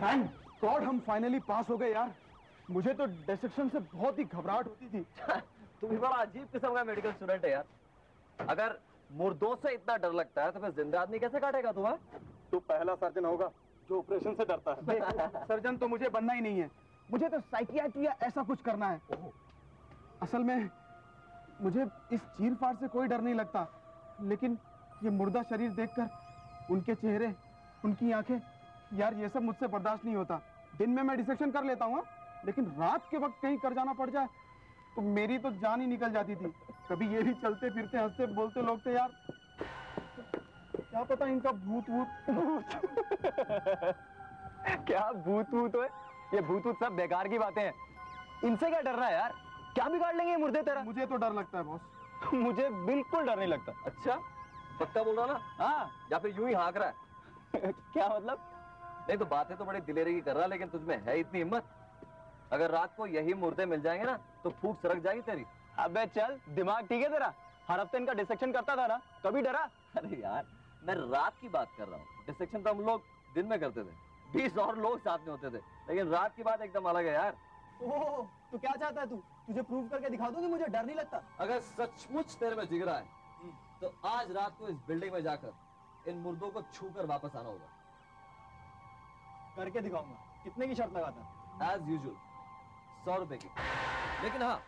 Thank God हम finally पास हो गए यार। मुझे तो डिसेक्शन से बहुत ही घबराहट होती थी। तू भी बड़ा अजीब किस्म का मेडिकल स्टूडेंट है यार। अगर मुर्दों से इतना डर लगता है तो फिर जिंदा आदमी कैसे काटेगा तू? तू पहला सर्जन होगा जो ऑपरेशन से डरता है। सर्जन तो मुझे बनना ही नहीं है, मुझे तो साइकियाट्री या ऐसा कुछ करना है। असल में मुझे इस चीर-फाड़ से कोई डर नहीं लगता, लेकिन ये मुर्दा शरीर देखकर उनके चेहरे, उनकी आंखें, यार ये सब मुझसे बर्दाश्त नहीं होता। दिन में मैं डिसेक्शन कर लेता हूँ, लेकिन रात के वक्त कहीं कर जाना पड़ जाए तो मेरी तो जान ही निकल जाती थी। कभी ये भी चलते फिरते हंसते बोलते लोग थे यार, क्या पता इनका भूत वूत। क्या भूत वूत है? ये भूत वूत सब बेकार की बातें हैं। इनसे क्या डर रहा है यार? क्या बिगाड़ लेंगे ये मुर्दे तेरा? मुझे तो डर लगता है बॉस। मुझे बिल्कुल डर नहीं लगता। अच्छा पक्का बोल रहा ना? हाँ, या फिर यूं ही हाँक रहा है? क्या मतलब? नहीं तो बातें तो बड़ी दिलेरी की कर रहा, लेकिन तुझमें है इतनी हिम्मत? अगर रात को यही मुर्दे मिल जाएंगे ना तो फूंक सरक जाएगी तेरी। अबे चल, दिमाग ठीक है तेरा? हर हफ्ते इनका डिसेक्शन करता था ना, कभी डरा? अरे यार मैं रात की बात कर रहा हूँ। डिसेक्शन तो हम लोग दिन में करते थे, 20 और लोग साथ में होते थे, लेकिन रात की बात एकदम अलग है यार। ओह, तो क्या चाहता है तू? तुझे प्रूव करके दिखा दूं कि मुझे डर नहीं लगता। अगर सचमुच तेरे में जिगरा है तो आज रात को इस बिल्डिंग में जाकर इन मुर्दों को छू कर वापस आना होगा। करके दिखाऊंगा। कितने की शर्त लगाता? एज यूजुअल 100 रुपए की। लेकिन हाँ,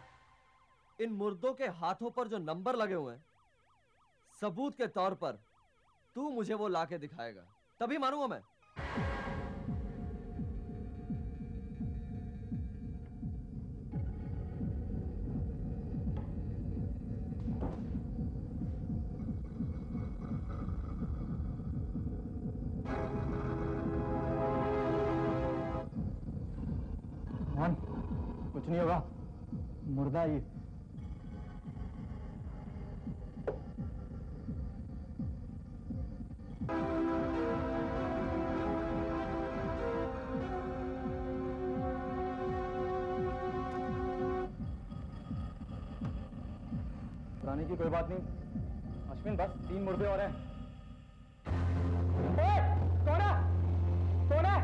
इन मुर्दों के हाथों पर जो नंबर लगे हुए हैं, सबूत के तौर पर तू मुझे वो लाके दिखाएगा, तभी मानूंगा मैं। कुछ नहीं होगा, मुर्दा ही। पुराने की कोई बात नहीं अश्विन, बस 3 मुर्दे और हैं। कौन है? कौन है?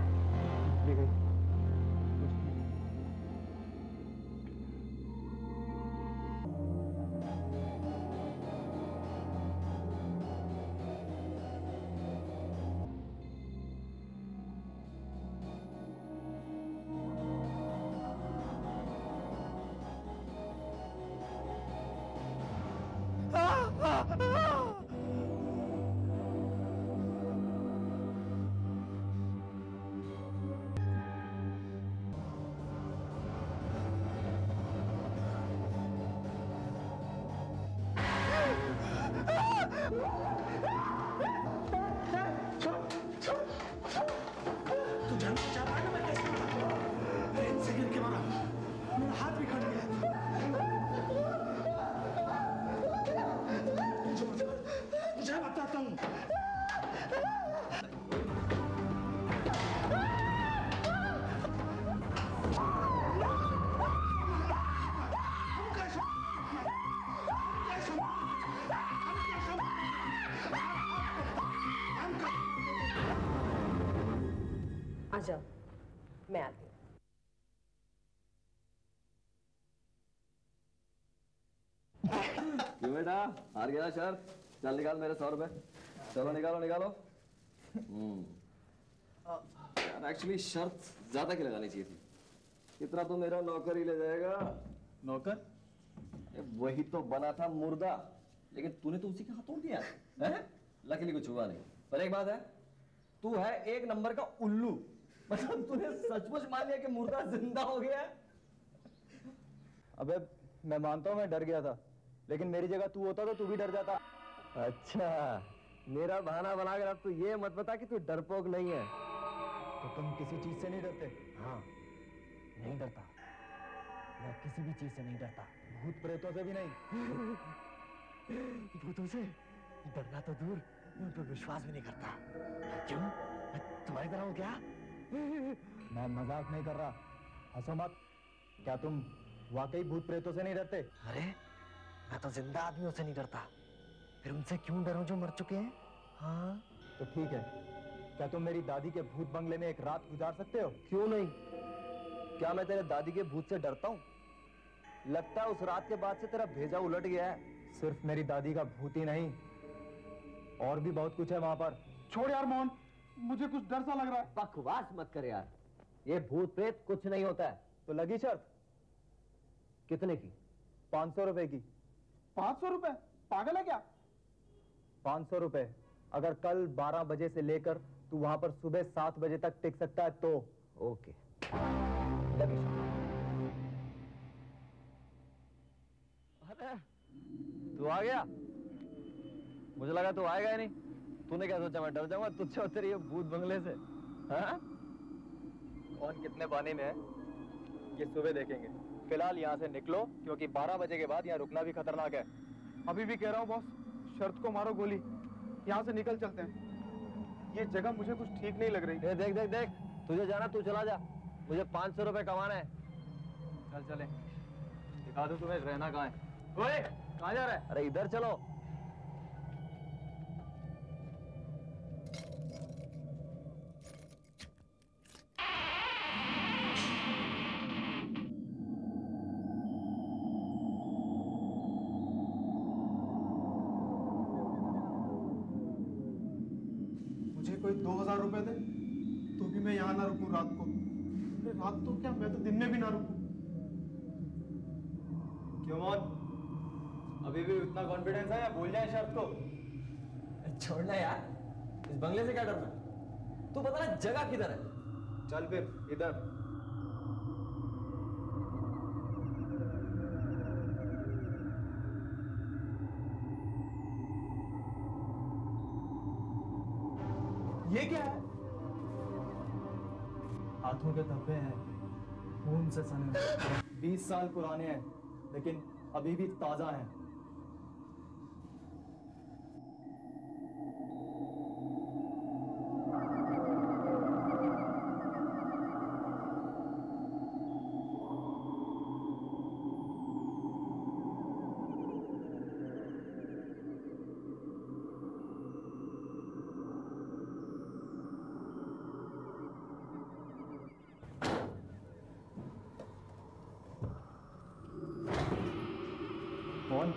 आ जाओ, मैं आती हूँ। क्यों बेटा, हार गया शर्त? चल निकाल मेरे 100 रुपए। चलो निकालो निकालो। यार एक्चुअली शर्त ज्यादा की लगानी चाहिए थी। इतना तो मेरा नौकर ही ले जाएगा। नौकर? वही तो बना था मुर्दा, लेकिन तूने तो उसी का हाथ तोड़ दिया है? लकीली कुछ हुआ नहीं। पर एक बात है, तू है एक नंबर का उल्लू। मतलब तूने सचमुच मान लिया कि मुर्दा जिंदा हो गया है? अबे मैं मानता हूं मैं डर गया था, लेकिन मेरी जगह तू होता तो तू भी डर जाता। अच्छा, मेरा बहाना बनाकर अब तू ये मत बता कि तू डरपोक नहीं है। तो तुम किसी चीज से नहीं डरते? हाँ, नहीं डरता। मैं किसी भी चीज से नहीं डरता। भूत प्रेतों से भी नहीं? भूतों से डरना तो दूर, उन पर विश्वास भी नहीं करता। क्यों? मैं तुम्हारी तरह हूं क्या? मैं मजाक नहीं कर रहा, हंसो मत। क्या तुम वाकई भूत प्रेतों से नहीं डरते? अरे मैं तो जिंदा आदमियों से नहीं डरता, फिर उनसे क्यों डरूं जो मर चुके हैं? हाँ तो ठीक है, क्या तुम मेरी दादी के भूत बंगले में एक रात गुजार सकते हो? क्यों नहीं? क्या मैं तेरे दादी के भूत से डरता हूँ? लगता है उस रात के बाद से तेरा भेजा उलट गया है। सिर्फ मेरी दादी का भूत ही नहीं, और भी बहुत कुछ है वहां पर। छोड़ यार मोहन, मुझे कुछ डर सा लग रहा है। बकवास मत कर यार, ये भूत प्रेत कुछ नहीं होता है। तो लगी शर्त? कितने की? 500 रुपए की। 500 रुपए? पागल है क्या? 500 रुपए। अगर कल 12 बजे से लेकर तू वहां पर सुबह 7 बजे तक टिक सकता है तो। ओके, लगी शर्त। अरे तू आ गया? मुझे लगा तू आएगा ही नहीं। तूने क्या सोचा मैं डर जाऊंगा तुझसे और तेरे ये भूत बंगले से? हाँ? कौन कितने पानी में है ये सुबह देखेंगे। फिलहाल यहाँ से निकलो, क्योंकि 12 बजे के बाद यहाँ रुकना भी खतरनाक है। अभी भी कह रहा हूँ बॉस, शर्त को मारो गोली, यहाँ से निकल चलते हैं। ये जगह मुझे कुछ ठीक नहीं लग रही। देख देख देख, तुझे जाना तू चला जा, मुझे 500 रुपए कमाना है। चल चले, दिखा दूं तुम्हें रहना कहाँ है। ओए, कहाँ जा रहा है? अरे इधर चलो। मुझे कोई 2000 रुपए दे तो भी मैं यहाँ ना रुकूं रात को। अरे रात तो क्या, मैं तो दिन में भी ना रुकूं। क्यों मोहन, अभी भी इतना कॉन्फिडेंस है या भूल जाए शर्त को? छोड़ना यार, इस बंगले से क्या डरना? तू बता ना जगह किधर है? चल फिर इधर। ये क्या है? हाथों के धब्बे हैं, खून से सने। 20 साल पुराने हैं, लेकिन अभी भी ताजा हैं। कौन?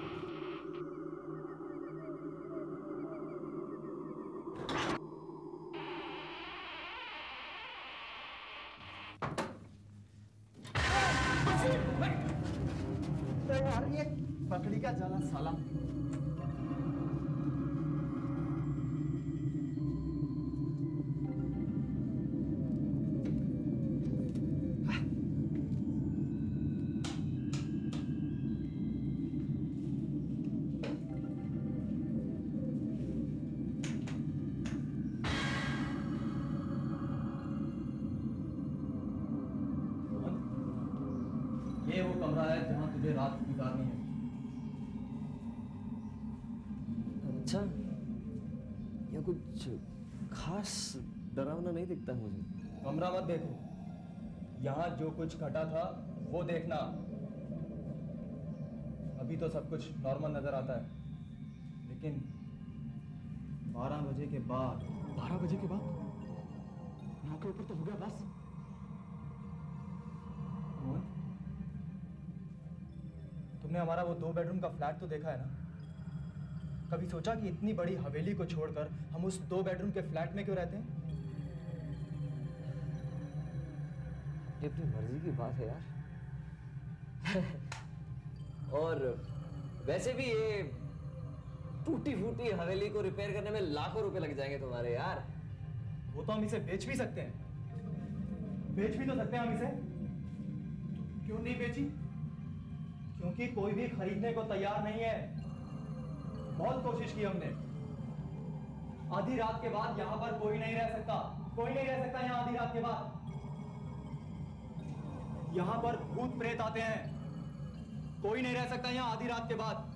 यार ये बकरी का जाला साला। ये वो कमरा है जहां तुझे रात गुजारनी है। अच्छा, यहाँ कुछ खास डरावना नहीं दिखता है मुझे। कमरा मत देखो, यहाँ जो कुछ घटा था वो देखना। अभी तो सब कुछ नॉर्मल नजर आता है, लेकिन 12 बजे के बाद। 12 बजे के बाद 9 के ऊपर तो हो गया बस। मोहन, तुमने हमारा वो 2 बेडरूम का फ्लैट तो देखा है ना? कभी सोचा कि इतनी बड़ी हवेली को छोड़कर हम उस 2 बेडरूम के फ्लैट में क्यों रहते हैं? ये अपनी मर्जी की बात है यार। और वैसे भी ये टूटी फूटी हवेली को रिपेयर करने में लाखों रुपए लग जाएंगे तुम्हारे यार। वो तो हम इसे बेच भी सकते हैं। बेच भी तो सकते हैं हम इसे। क्यों नहीं बेची? क्योंकि कोई भी खरीदने को तैयार नहीं है। बहुत कोशिश की हमने। आधी रात के बाद यहाँ पर कोई नहीं रह सकता। कोई नहीं रह सकता यहाँ आधी रात के बाद। यहाँ पर भूत प्रेत आते हैं। कोई नहीं रह सकता यहाँ आधी रात के बाद।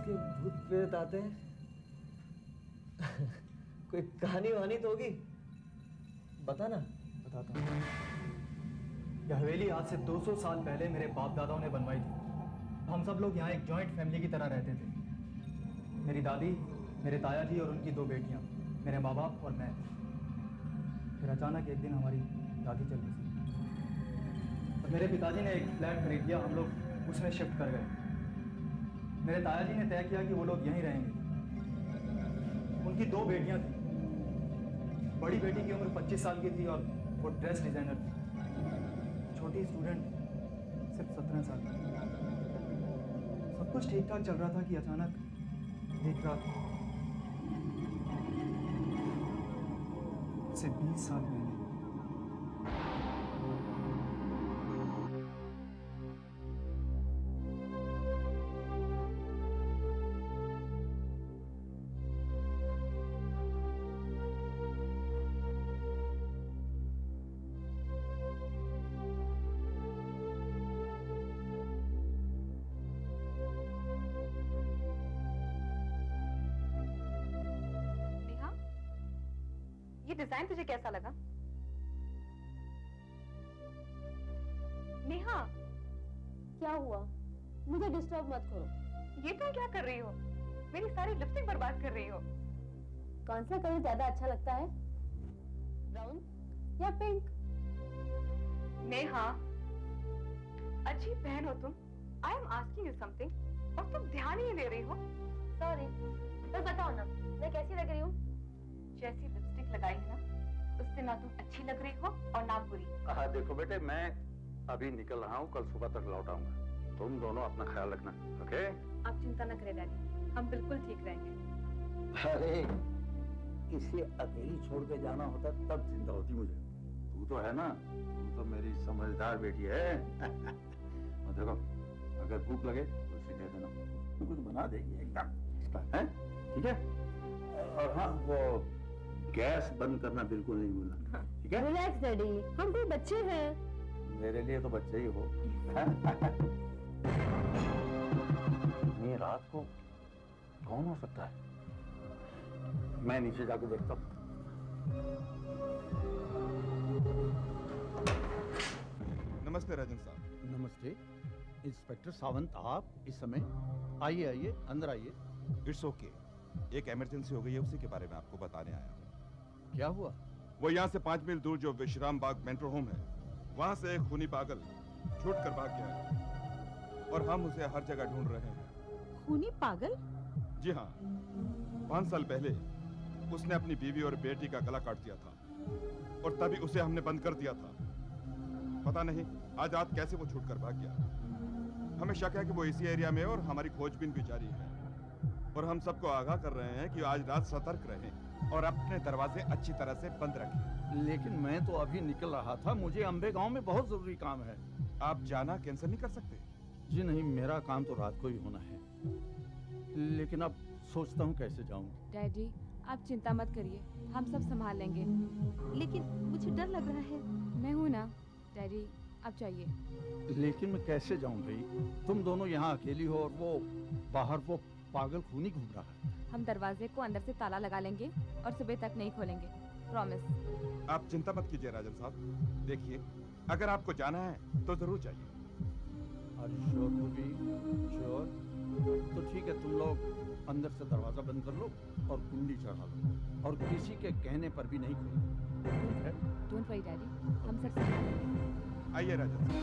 के भूत प्रेत आते हैं? कोई कहानी वहानी तो होगी, बता ना। बताता हूँ। यह हवेली आज से 200 साल पहले मेरे बाप दादाओं ने बनवाई थी। हम सब लोग यहाँ एक जॉइंट फैमिली की तरह रहते थे। मेरी दादी, मेरे ताया जी और उनकी 2 बेटियाँ, मेरे माँ बाप और मैं। फिर अचानक एक दिन हमारी दादी चल बसी और मेरे पिताजी ने एक फ्लैट खरीद लिया। हम लोग उसमें शिफ्ट कर गए। मेरे ताया जी ने तय किया कि वो लोग यहीं रहेंगे। उनकी 2 बेटियाँ थीं। बड़ी बेटी की उम्र 25 साल की थी और वो ड्रेस डिजाइनर थी। छोटी स्टूडेंट सिर्फ 17 साल की। सब कुछ ठीक ठाक चल रहा था कि अचानक एक रात से 20 साल पहले ये डिजाइन तुझे कैसा लगा? नेहा, क्या हुआ? मुझे डिस्टर्ब मत करो। ये तुम क्या कर रही हो? मेरी सारी लिपस्टिक बर्बाद कर रही हो। कौन सा कलर ज्यादा अच्छा लगता है, ब्राउन या पिंक? नेहा, अजीब बहन हो तुम। I am asking you something और तुम ध्यान ही नहीं दे रही हो। सॉरी, पर बताओ ना, मैं कैसी लग रही हूँ? जैसी लिपस्टिक लगाई है ना, उससे ना तुम अच्छी लग रही हो और ना बुरी। हाँ देखो बेटे, मैं अभी निकल रहा हूँ, कल सुबह तक लौट आऊंगा। तुम दोनों अपना ख्याल रखना, ओके? आप चिंता न करें डैडी, हम बिल्कुल ठीक रहेंगे। अरे इसे अकेली छोड़ के जाना होता तब चिंता होती मुझे। तू तो है ना, तू तो मेरी समझदार बेटी है। और देखो, अगर भूख लगे तो उसे दे देना, तू कुछ बना देगी एकदम, है? ठीक है? और हाँ, वो गैस बंद करना बिल्कुल नहीं भूलना, ठीक है? रिलैक्स डैडी, हम कोई बच्चे हैं। मेरे लिए तो बच्चे ही हो। इतनी रात को कौन हो सकता है? मैं नीचे जाके देखता हूँ। नमस्ते राजन साहब। नमस्ते इंस्पेक्टर सावंत, आप इस समय? आइए आइए, अंदर आइए। इट्स ओके, एक इमरजेंसी हो गई है, उसी के बारे में आपको बताने आया हूँ। क्या हुआ? वो यहाँ से 5 मील दूर जो विश्राम बाग मेट्रो होम है, वहाँ से एक खूनी पागल छूट कर भाग गया है और हम उसे हर जगह ढूंढ रहे हैं। खूनी पागल? जी हाँ, 5 साल पहले उसने अपनी बीवी और बेटी का गला काट दिया था और तभी उसे हमने बंद कर दिया था। पता नहीं आज रात कैसे वो छूट कर भाग गया। हमें शक है कि वो इसी एरिया में, और हमारी खोजबीन भी जारी है। और हम सबको आगाह कर रहे हैं कि आज रात सतर्क रहें और अपने दरवाजे अच्छी तरह से बंद रखें। लेकिन मैं तो अभी निकल रहा था, मुझे अंबे गांव में बहुत जरूरी काम है। आप जाना कैंसिल नहीं कर सकते? जी नहीं, मेरा काम तो रात को ही होना है, लेकिन अब सोचता हूँ कैसे जाऊँ। डैडी आप चिंता मत करिए, हम सब संभाल लेंगे। लेकिन मुझे डर लग रहा है। मैं हूँ ना डैडी, आप जाइए। लेकिन मैं कैसे जाऊँ भाई? तुम दोनों यहाँ अकेली हो और वो बाहर वो पागल खूनी घूम रहा है। हम दरवाजे को अंदर से ताला लगा लेंगे और सुबह तक नहीं खोलेंगे, प्रॉमिस। आप चिंता मत कीजिए राजन साहब। देखिए, अगर आपको जाना है तो जरूर जाइए। Sure to be sure? तो ठीक है, तुम लोग अंदर से दरवाजा बंद कर लो और कुंडी चढ़ा लो और किसी के कहने पर भी नहीं खोलो, ठीक है? डोंट वरी डैडी, हम सब संभाल लेंगे। आइए राजन साहब।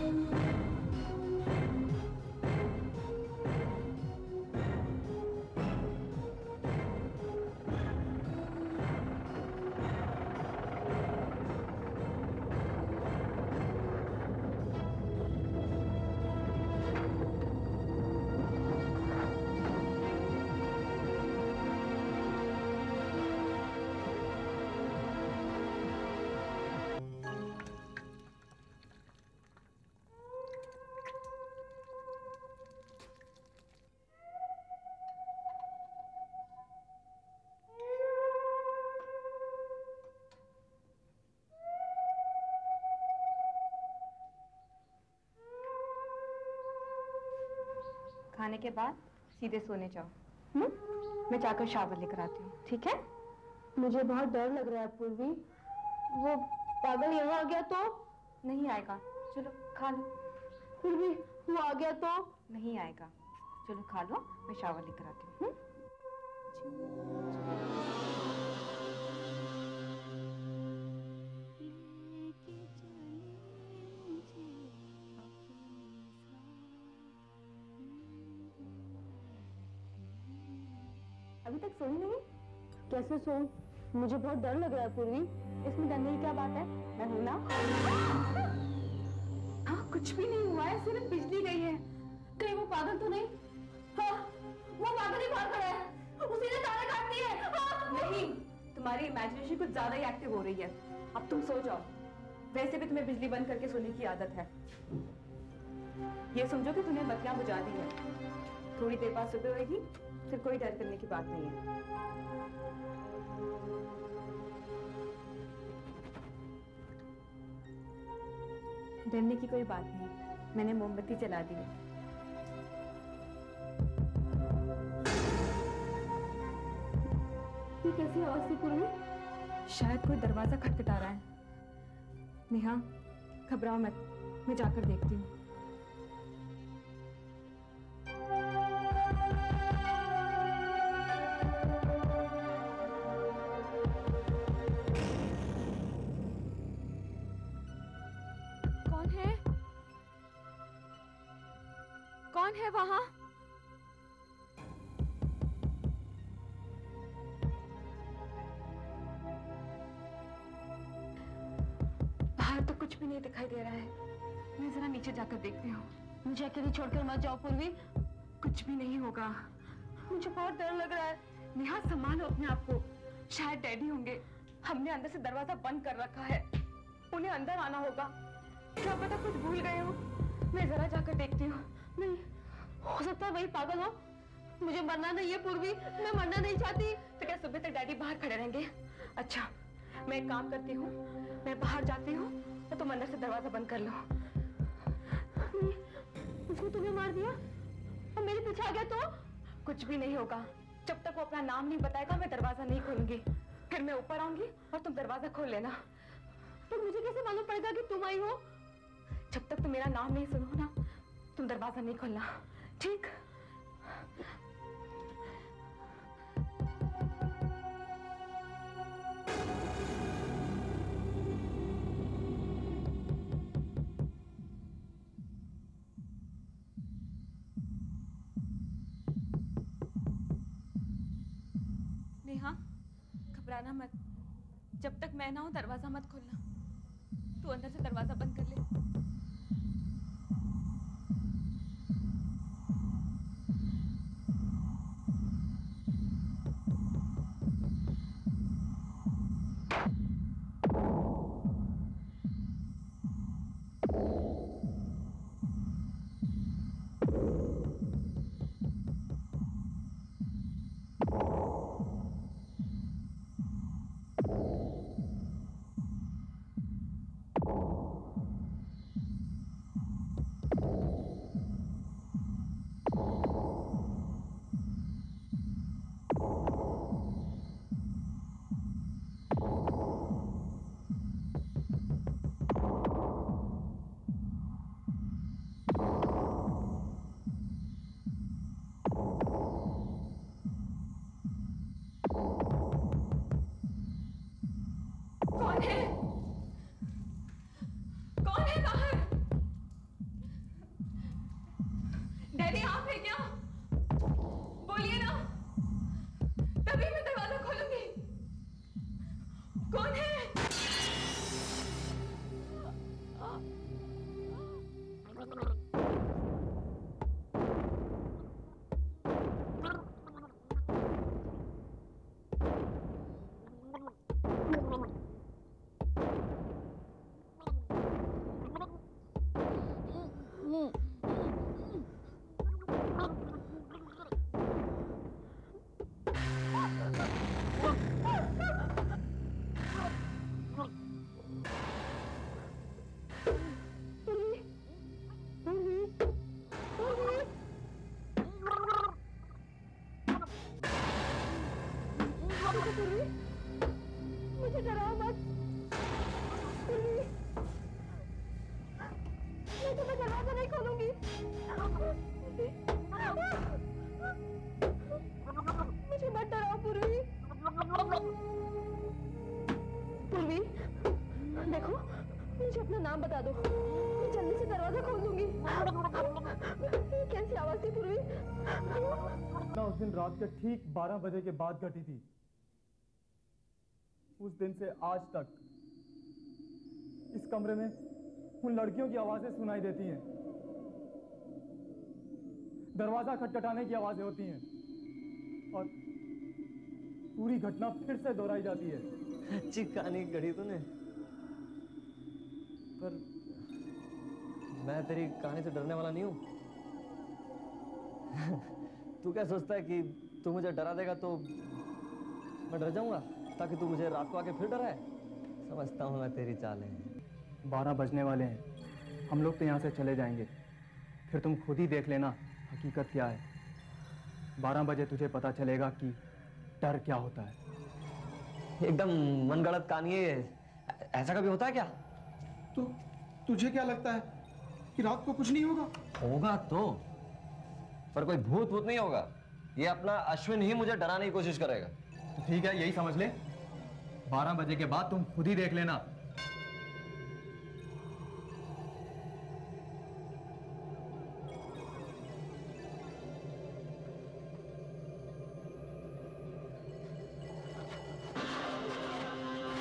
खाने के बाद सीधे सोने जाओ। मैं जाकर शावर लेकर आती हूँ, ठीक है? मुझे बहुत डर लग रहा है पूर्वी। वो पागल यहाँ आ गया तो? नहीं आएगा, चलो खा लो। पूर्वी वो आ गया तो? नहीं आएगा, चलो खा लो, मैं शावर लेकर आती हूँ। अभी तक सोई नहीं? कैसे सोऊं? मुझे बहुत डर लग रहा है पूर्वी। इसमें डरने की क्या बात है? मैं हूं ना। हाँ, कुछ भी नहीं हुआ है, सिर्फ बिजली गई है। कहीं वो पागल तो नहीं? हाँ, वो पागल ही बाहर खड़ा है, उसी ने तारे काट दिए। हाँ। नहीं, तुम्हारी इमेजिनेशन कुछ ज्यादा ही एक्टिव हो रही है। अब तुम सो जाओ। वैसे भी तुम्हें बिजली बंद करके सोने की आदत है। ये समझो कि तुमने बत्तियां बुझा दी है। थोड़ी देर बाद सुबह होगी, फिर कोई डर करने की बात नहीं है। डरने की कोई बात नहीं, मैंने मोमबत्ती जला दी है। ये कैसी आवाज थी पूर्वी? शायद कोई दरवाजा खटखटा रहा है। नेहा, घबराओ मत, मैं जाकर देखती हूँ। कौन है वहां? बाहर तो कुछ भी नहीं दिखाई दे रहा है। मैं जरा नीचे जाकर देखती हूँ। मुझे अकेली छोड़कर मत जाओ पूर्वी। कुछ भी नहीं होगा। मुझे बहुत डर लग रहा है। नेहा, संभालो अपने आप को। शायद डैडी होंगे। हमने अंदर से दरवाजा बंद कर रखा है। उन्हें अंदर आना होगा। क्या पता कुछ भूल गए हो। मैं जरा जाकर देखती हूँ। नहीं, हो सकता है वही पागल हो। मुझे मरना नहीं है पूर्वी, मैं मरना नहीं चाहती। तो क्या सुबह तक डैडी बाहर खड़े रहेंगे? अच्छा, मैं एक काम करती हूँ, मैं बाहर जाती हूँ तो तुम अंदर से दरवाजा बंद कर लो। उसको तुम्हें मार दिया और मेरे पीछे आ गया तो? कुछ भी नहीं होगा। जब तक वो अपना नाम नहीं बताएगा मैं दरवाजा नहीं खोलूंगी। फिर मैं ऊपर आऊंगी और तुम दरवाजा खोल लेना। तो मुझे कैसे मालूम पड़ेगा कि तुम आई हो? जब तक तुम मेरा नाम नहीं सुनो ना, तुम दरवाजा नहीं खोलना, ठीक? नेहा, घबराना मत। जब तक मैं ना हूं दरवाजा मत खोलना। तू अंदर से दरवाजा बंद कर ले। पूर्वी, मुझे डराओ मत। पूर्वी, मैं तुम्हें दरवाजा नहीं खोलूंगी। मुझे मत डराओ पूर्वी। पूर्वी, देखो, मुझे अपना नाम बता दो, मैं जल्दी से दरवाजा खोल दूंगी। कैसी आवाज थी पूर्वी? उस दिन रात के ठीक 12 बजे के बाद घटी थी। उस दिन से आज तक इस कमरे में उन लड़कियों की आवाजें सुनाई देती हैं, दरवाजा खटखटाने की आवाजें होती हैं और पूरी घटना फिर से दोहराई जाती है। अच्छी कहानी गढ़ी तूने, पर मैं तेरी कहानी से डरने वाला नहीं हूं। तू क्या सोचता है कि तू मुझे डरा देगा तो मैं डर जाऊंगा ताकि तू मुझे रात को आके फिर डराए? समझता हूं मैं तेरी चालें। 12 बजने वाले हैं, हम लोग तो यहाँ से चले जाएंगे, फिर तुम खुद ही देख लेना हकीकत क्या है। 12 बजे तुझे पता चलेगा कि डर क्या होता है। एकदम मनगढ़ंत कहानी है, ऐसा कभी होता है क्या? तो तुझे क्या लगता है कि रात को कुछ नहीं होगा? होगा तो, पर कोई भूत भूत नहीं होगा। ये अपना अश्विन ही मुझे डराने की कोशिश करेगा। तो ठीक है, यही समझ ले, 12 बजे के बाद तुम खुद ही देख लेना।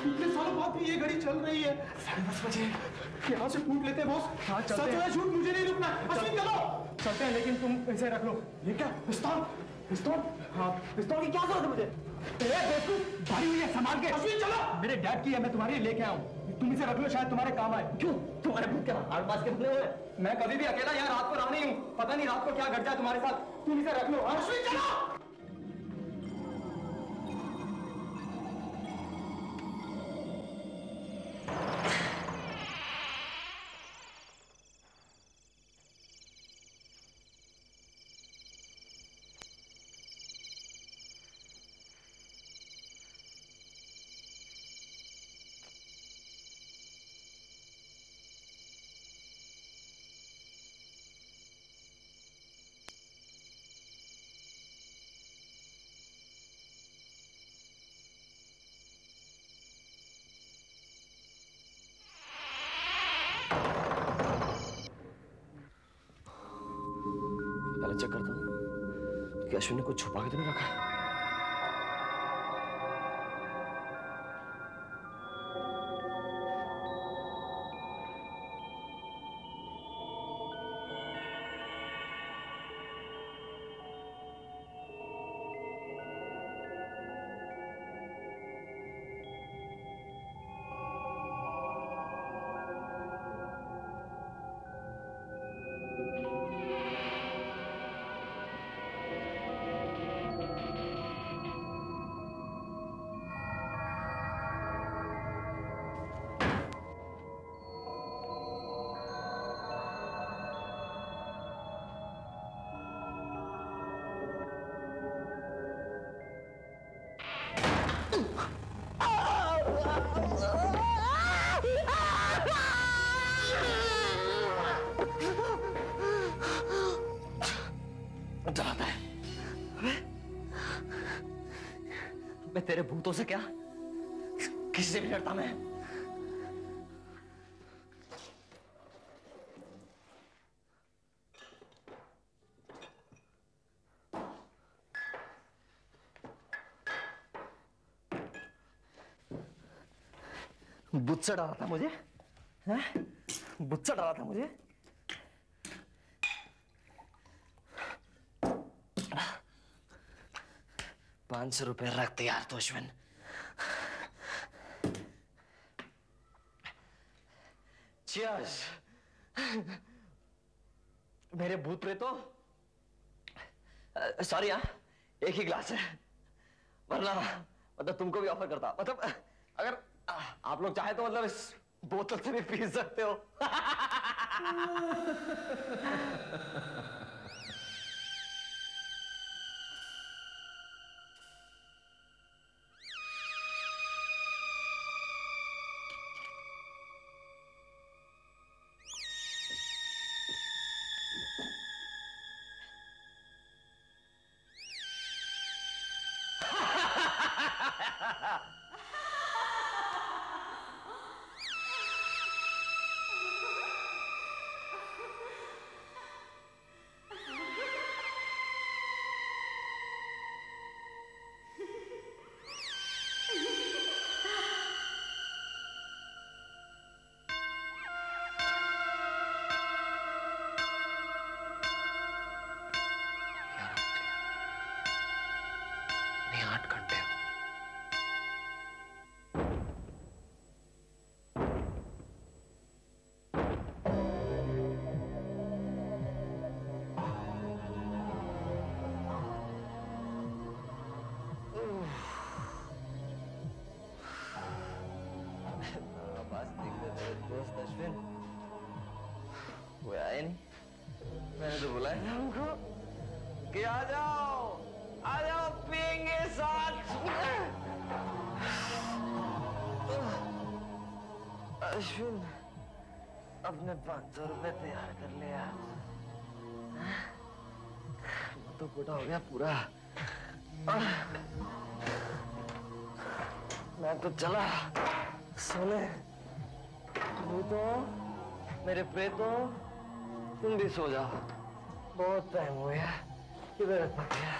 इतने सालों बाद भी ये घड़ी चल रही है। 10:30 बजे यहाँ से फूट लेते हैं बॉस। हाँ, चलते सच हैं। है, झूठ मुझे नहीं रुकना। अश्विन चलो। चलते हैं, लेकिन तुम इसे रख लो। ये क्या पिस्तौल? पिस्तौल? हाँ, पिस्तौल की क्या जरूरत है मुझे? बेवकूफ, भारी हुई है, संभाल के। अश्विन चलो। मेरे डैड की है, मैं तुम्हारे लिए लेके आया हूँ। तुम इसे रख लो, शायद तुम्हारे काम आए। क्यों? तुम्हारे भूत क्या हार पास के बने हुए? मैं कभी भी अकेला यहाँ रात को रहा नहीं हूँ, पता नहीं रात को क्या घट जाए तुम्हारे साथ। तुम इसे रख लो। अश्विन चलो। चेक करता हूँ कि अश्विन ने कुछ छुपा के तो नहीं रखा है। डराता है। मैं तेरे भूतों से क्या, किसी से भी डरता मैं। बुच्चा डरा था मुझे, हैं? बुच्चा डरा था मुझे। ₹500 रखते यार तो अश्विन। Cheers। मेरे भूत प्रेतों, सॉरी हाँ, एक ही ग्लास है, वरना मतलब तुमको भी ऑफर करता। मतलब अगर आप लोग चाहे तो मतलब इस बोतल से भी पी सकते हो। कोई आया नहीं। मैंने तो बुलाया था उनको कि आ जाओ पियेंगे साथ। अश्विन अपने 500 रुपए तैयार कर लिया। मैं तो बूढ़ा हो गया पूरा। मैं तो चला सोने। भूतों मेरे प्रेतों तुम भी सो जाओ, बहुत टाइम हो गया, किधर पक गया।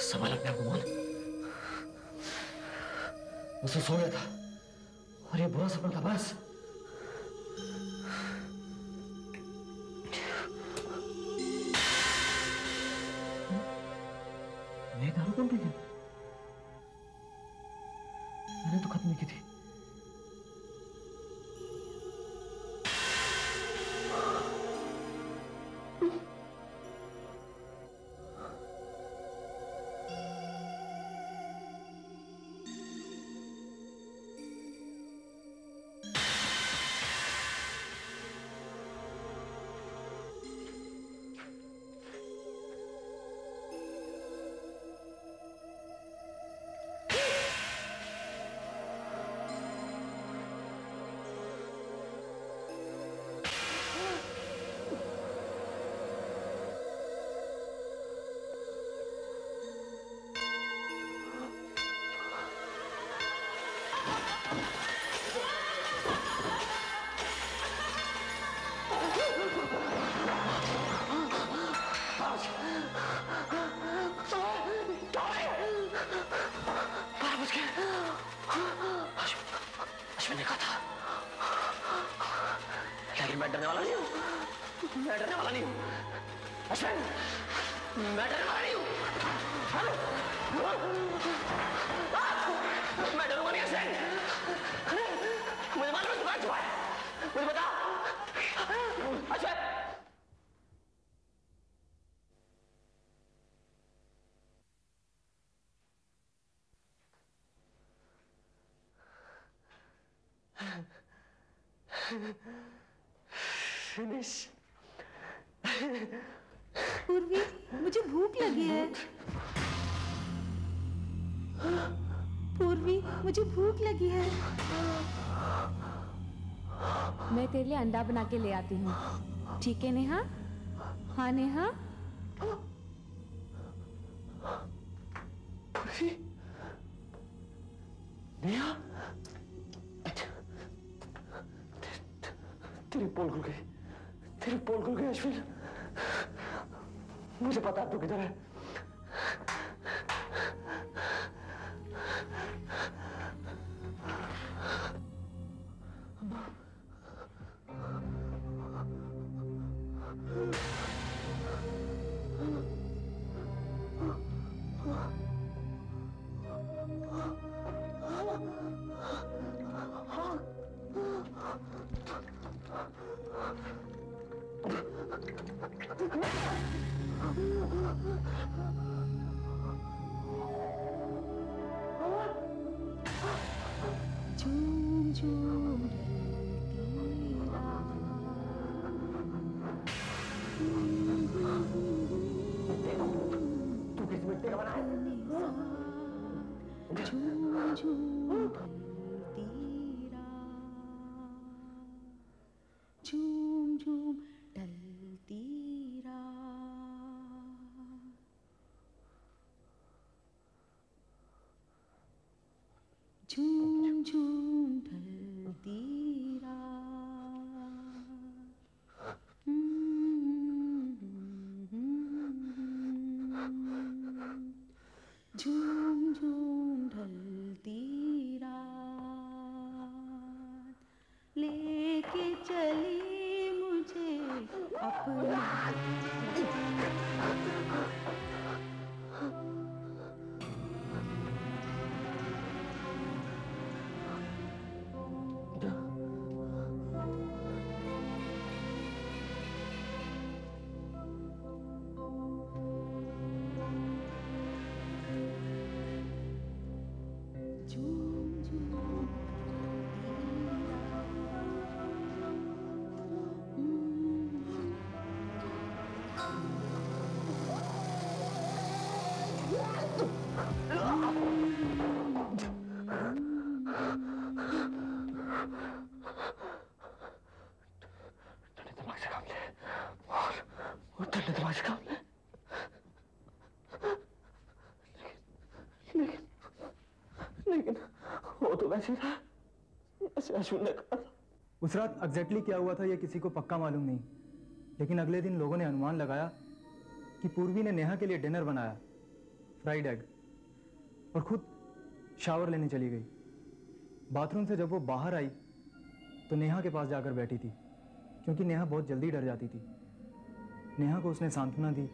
संभाल अपने आप को मोहन। मुझसे सो गया था और ये बुरा सपना था बस। मैं दारू कौन पी गया? मैंने तो खत्म नहीं की थी। अश्विन ने कहा था, लेकिन मैं डरने वाला नहीं हूँ। मैं डरने वाला नहीं हूँ अश्विन, मैं डरने वाला नहीं हूँ। मैं डरूंगा नहीं अश्विन। मुझे मालूम है तुम्हारा छुपा है, मुझे बता अश्विन। फिनिश। पूर्वी, मुझे भूख लगी है। पूर्वी, मुझे भूख लगी है। मैं तेरे लिए अंडा बना के ले आती हूँ, ठीक है नेहा? हाँ नेहा? नेहा, तेरी पोल खुल गई, तेरी पोल खुल गई अश्विन। मुझे पता है तू किधर है। झूम झूम ढलती रात, झूम झूम ढलती रात, झूम झूम ढलती झूम झूम ढलती रात, लेके चली मुझे अपना। लेकिन वो तो वैसे था जैसे अश्विन ने कहा था। उस रात एग्जैक्टली क्या हुआ था ये किसी को पक्का मालूम नहीं, लेकिन अगले दिन लोगों ने अनुमान लगाया कि पूर्वी ने नेहा के लिए डिनर बनाया, फ्राइड एग, और खुद शावर लेने चली गई। बाथरूम से जब वो बाहर आई तो नेहा के पास जाकर बैठी थी, क्योंकि नेहा बहुत जल्दी डर जाती थी। नेहा को उसने सांत्वना दी,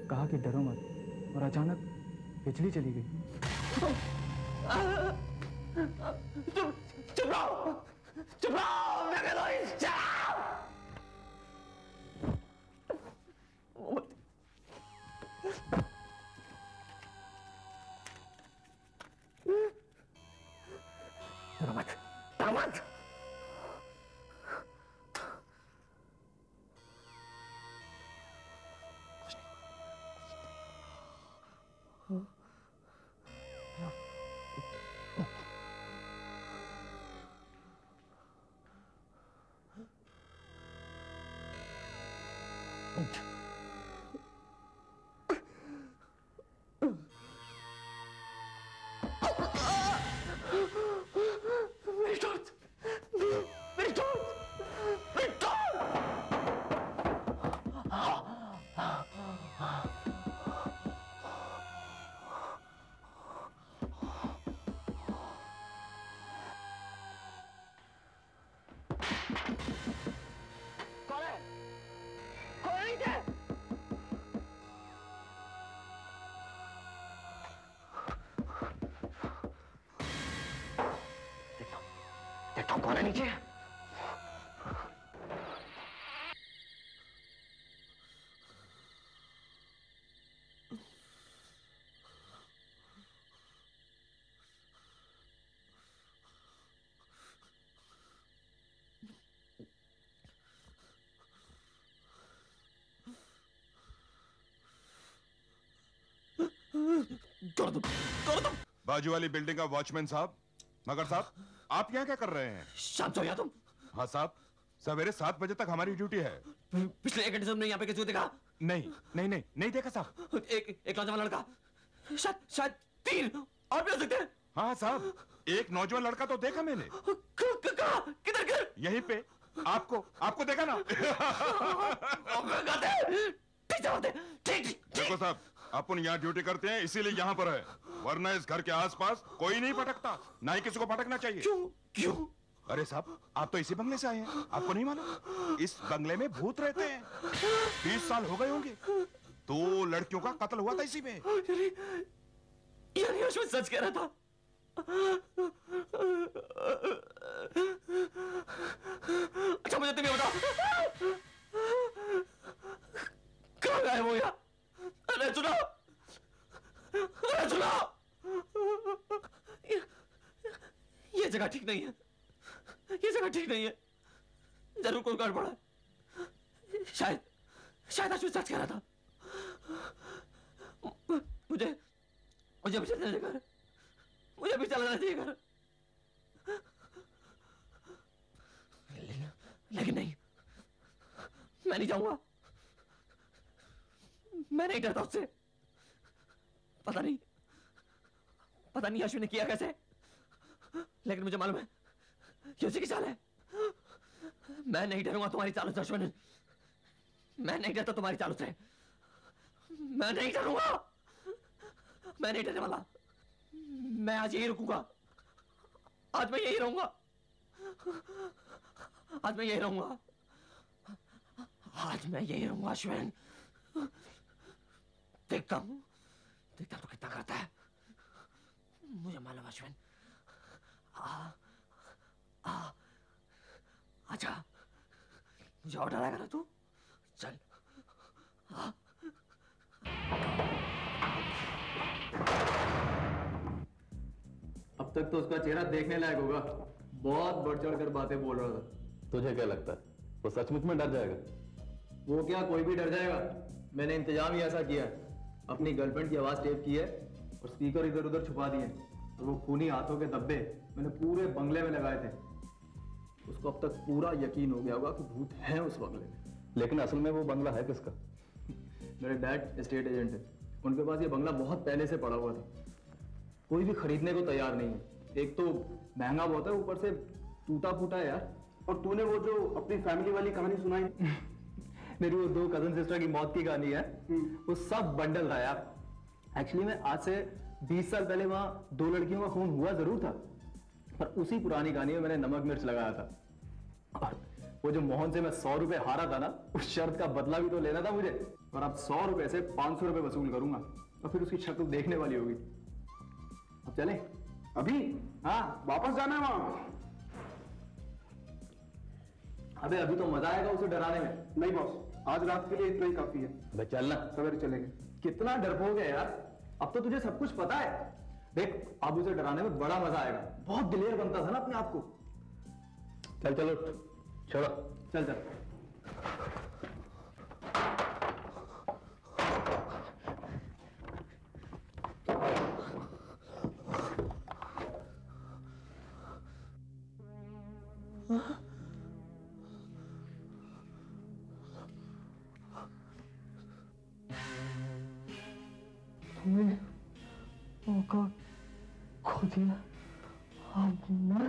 कहा कि डरो मत, और अचानक बिजली चली गई। चुप रहो, चुप रहो, मेरे दोस्त, चुप। डरो मत, डरो मत। कौन है नीचे? बाजू वाली बिल्डिंग का वॉचमैन साहब, मगर साहब आप यहाँ क्या कर रहे हैं? शाम सो गया तुम? हाँ साहब, सवेरे 7 बजे तक हमारी ड्यूटी है। पिछले 1 घंटे से हमने यहाँ पे किसी को देखा? नहीं देखा साहब। एक नौजवान लड़का, शायद 3 और भी हो सकते हैं। हाँ साहब, एक नौजवान लड़का तो देखा मैंने। किधर? यहीं पे। आपको देखा ना? ठीक। देखो साहब, अपन यहाँ ड्यूटी करते हैं इसीलिए यहाँ पर है, वरना इस घर के आसपास कोई नहीं भटकता, ना ही किसी को भटकना चाहिए। क्यों? अरे साहब, आप तो इसी बंगले से आए हैं, आपको नहीं मालूम? इस बंगले में भूत रहते हैं। 20 साल हो गए होंगे। 2 लड़कियों का कत्ल हुआ था इसी में। यानी अश्विन सच कह रहा था। अच्छा मुझे तुम ये बताओ, कहाँ गए वो यहाँ? अरे सुनो, ये जगह ठीक नहीं है, जरूर कोई गड़बड़ है। शायद अश्विन सच कह रहा था। मुझे भी चलना चाहिए घर, मुझे भी चलना चाहिए घर। लेकिन नहीं, मैं नहीं जाऊंगा। मैं नहीं डरता उससे। पता नहीं अश्विन ने किया कैसे, लेकिन मुझे मालूम है ये उसी की चाल है। मैं नहीं डरूंगा तुम्हारी चालों से अश्विन, मैं नहीं डरता तुम्हारी चालों से। मैं नहीं डरूंगा, मैं नहीं डरने वाला। मैं आज यही रुकूंगा, आज मैं यही रहूंगा, आज मैं यही रहूंगा, आज मैं यही रहूंगा अश्विन। देखता हूं तो कितना करता है, मुझे मालूम अश्विन। आजा, मुझे और डराएगा ना तू? चल। अब तक तो उसका चेहरा देखने लायक होगा, बहुत बढ़ चढ़ कर बातें बोल रहा था। तुझे क्या लगता है वो सचमुच में डर जाएगा? वो क्या, कोई भी डर जाएगा? मैंने इंतजाम ही ऐसा किया, अपनी गर्लफ्रेंड की आवाज टेप की है और स्पीकर इधर उधर छुपा दिए, और वो खूनी हाथों के धब्बे मैंने पूरे बंगले में लगाए थे। उसको अब तक पूरा यकीन हो गया होगा कि भूत है उस बंगले में। लेकिन असल में वो बंगला है किसका? मेरे डैड एस्टेट एजेंट है, उनके पास ये बंगला बहुत पहले से पड़ा हुआ था। कोई भी खरीदने को तैयार नहीं है। एक तो महंगा बहुत है, ऊपर से टूटा फूटा है यार। और तूने वो जो अपनी फैमिली वाली कहानी सुनाई मेरी वो 2 कजन सिस्टर की मौत की कहानी है, वो सब बंडल था यार। एक्चुअली में आज से 20 साल पहले वहां 2 लड़कियों का खून हुआ जरूर था, पर उसी पुरानी कहानी में मैंने नमक मिर्च लगाया था। और वो जो मोहन से मैं 100 रुपए हारा था ना, उस शर्त का बदला भी तो लेना था मुझे। और अब 100 रुपए से 500 रुपए वसूल करूंगा, और फिर उसकी शक्ल देखने वाली होगी। अब चले? अभी? हाँ, वापस जाना है वहां? अबे अभी तो मजा आएगा उसे डराने में। नहीं बॉस, आज रात के लिए इतना ही काफी है। अबे चलना, सवेरे चलेंगे। कितना डरपोक है यार, अब तो तुझे सब कुछ पता है। देख, अब उसे डराने में बड़ा मजा आएगा। बहुत दिलेर बनता था ना अपने आप को। चल चलो, छोड़ो, चल चल। तुमने मौका खो दिया, अब मर।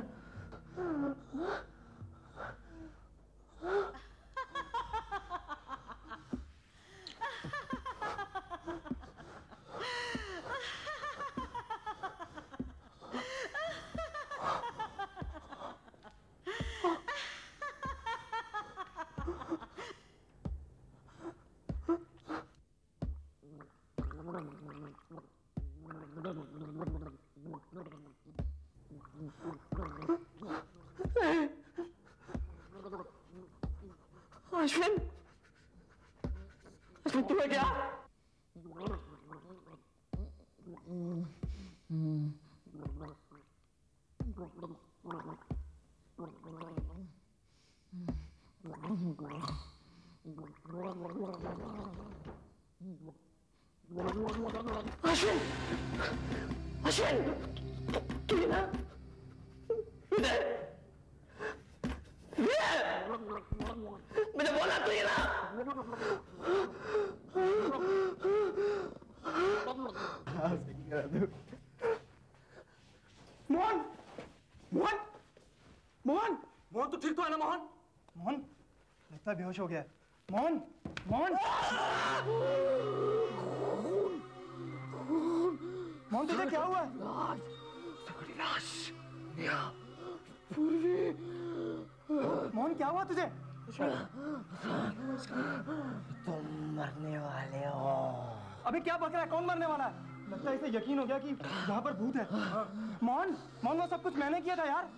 अश्विन, अश्विन तुम्हें क्या? अश्विन, अश्विन, तू ये ना, इधर, मैंने बोला तो ये ना। मोहन, मोहन, मोहन, मोहन तू ठीक तो है ना मोहन? मोहन लगता है बेहोश हो गया है। मोहन, मोहन, मोहन तुझे क्या हुआ? लाश, नेहा, पूर्वी। मोहन क्या हुआ तुझे? तुम मरने वाले हो। अबे क्या बक रहा है? कौन मरने वाला है? लगता है इसे यकीन हो गया कि यहाँ पर भूत है। मोहन, मोहन वो सब कुछ मैंने किया था यार।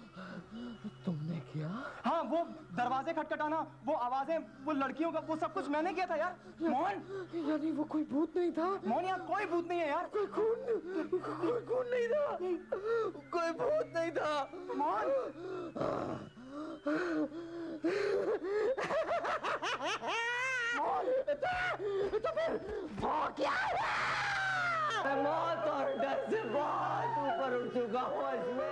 तुमने किया? हाँ, वो दरवाजे खटखटाना, वो आवाजें, वो लड़कियों का, वो सब कुछ मैंने किया था यार। मोहन, यानी वो कोई भूत नहीं था? मोहन यहाँ कोई भूत नहीं है यार। कोई खून नहीं था, कोई भूत नहीं था। मोहन, तो फिर वो क्या है? मौत और डर से चुका हूँ इसमें।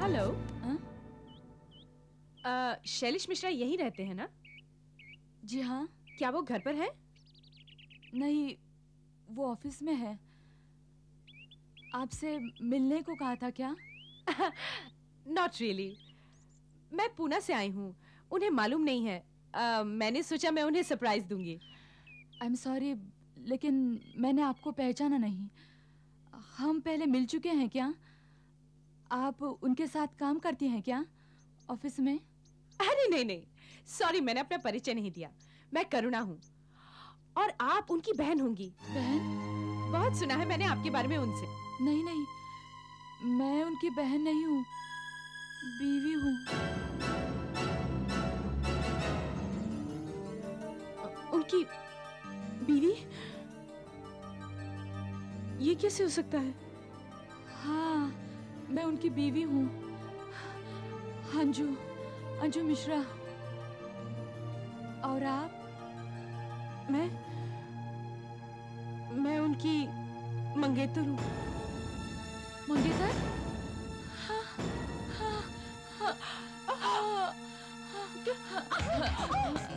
हेलो। शैलेश मिश्रा यहीं रहते हैं ना? जी हाँ। क्या वो घर पर है? नहीं, वो ऑफिस में है। आपसे मिलने को कहा था क्या? Not really. मैं पूना से आई हूँ, उन्हें मालूम नहीं है। मैंने सोचा मैं उन्हें सरप्राइज दूंगी। आई एम सॉरी, लेकिन मैंने आपको पहचाना नहीं। हम पहले मिल चुके हैं क्या? आप उनके साथ काम करती हैं क्या ऑफिस में? अरे नहीं नहीं, सॉरी, मैंने अपना परिचय नहीं दिया। मैं करुणा हूँ और आप उनकी बहन होंगी। बहन? बहुत सुना है मैंने आपके बारे में उनसे। नहीं नहीं, मैं उनकी बहन नहीं हूँ, बीवी हूँ। उनकी बीवी? ये कैसे हो सकता है? हाँ, मैं उनकी बीवी हूँ, अंजू मिश्रा। और आप? मैं उनकी मंगेतर हूँ। मंगेतर?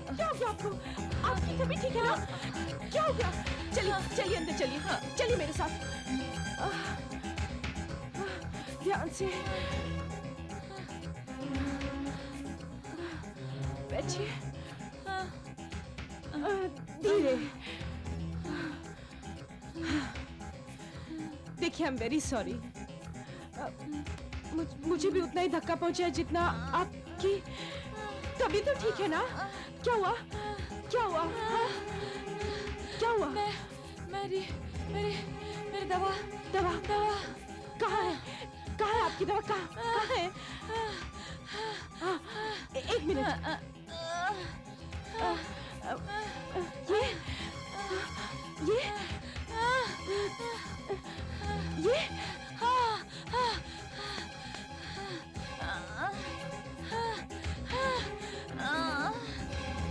क्या हो गया आपको? आपकी तबीयत ठीक है ना? क्या हो गया? चलिए अंदर चलिए। चलिए मेरे साथ। ध्यान से बैठिए। धीरे। देखिए, आई एम वेरी सॉरी। मुझे भी उतना ही धक्का पहुंचा है जितना आपकी। तभी तो ठीक है ना? क्या हुआ? क्या हुआ? हाँ? क्या हुआ? मेरी दवा। कहाँ है? कहाँ है आपकी दवा? कहाँ है? एक मिनट।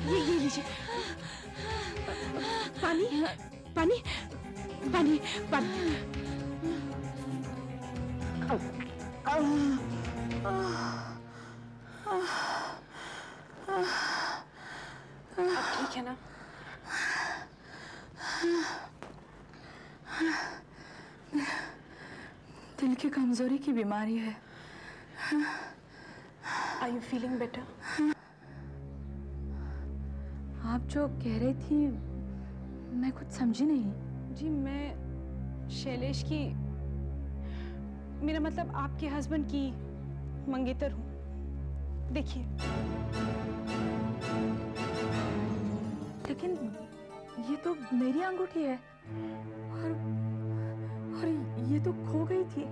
ये लीजिए। पानी। अब ठीक है ना? दिल की कमजोरी की बीमारी है। Are you feeling better? आप जो कह रही थी मैं कुछ समझी नहीं। जी, मैं शैलेश की, मेरा मतलब आपके हस्बैंड की मंगेतर हूँ। देखिए। लेकिन ये तो मेरी अंगूठी है और ये तो खो गई थी।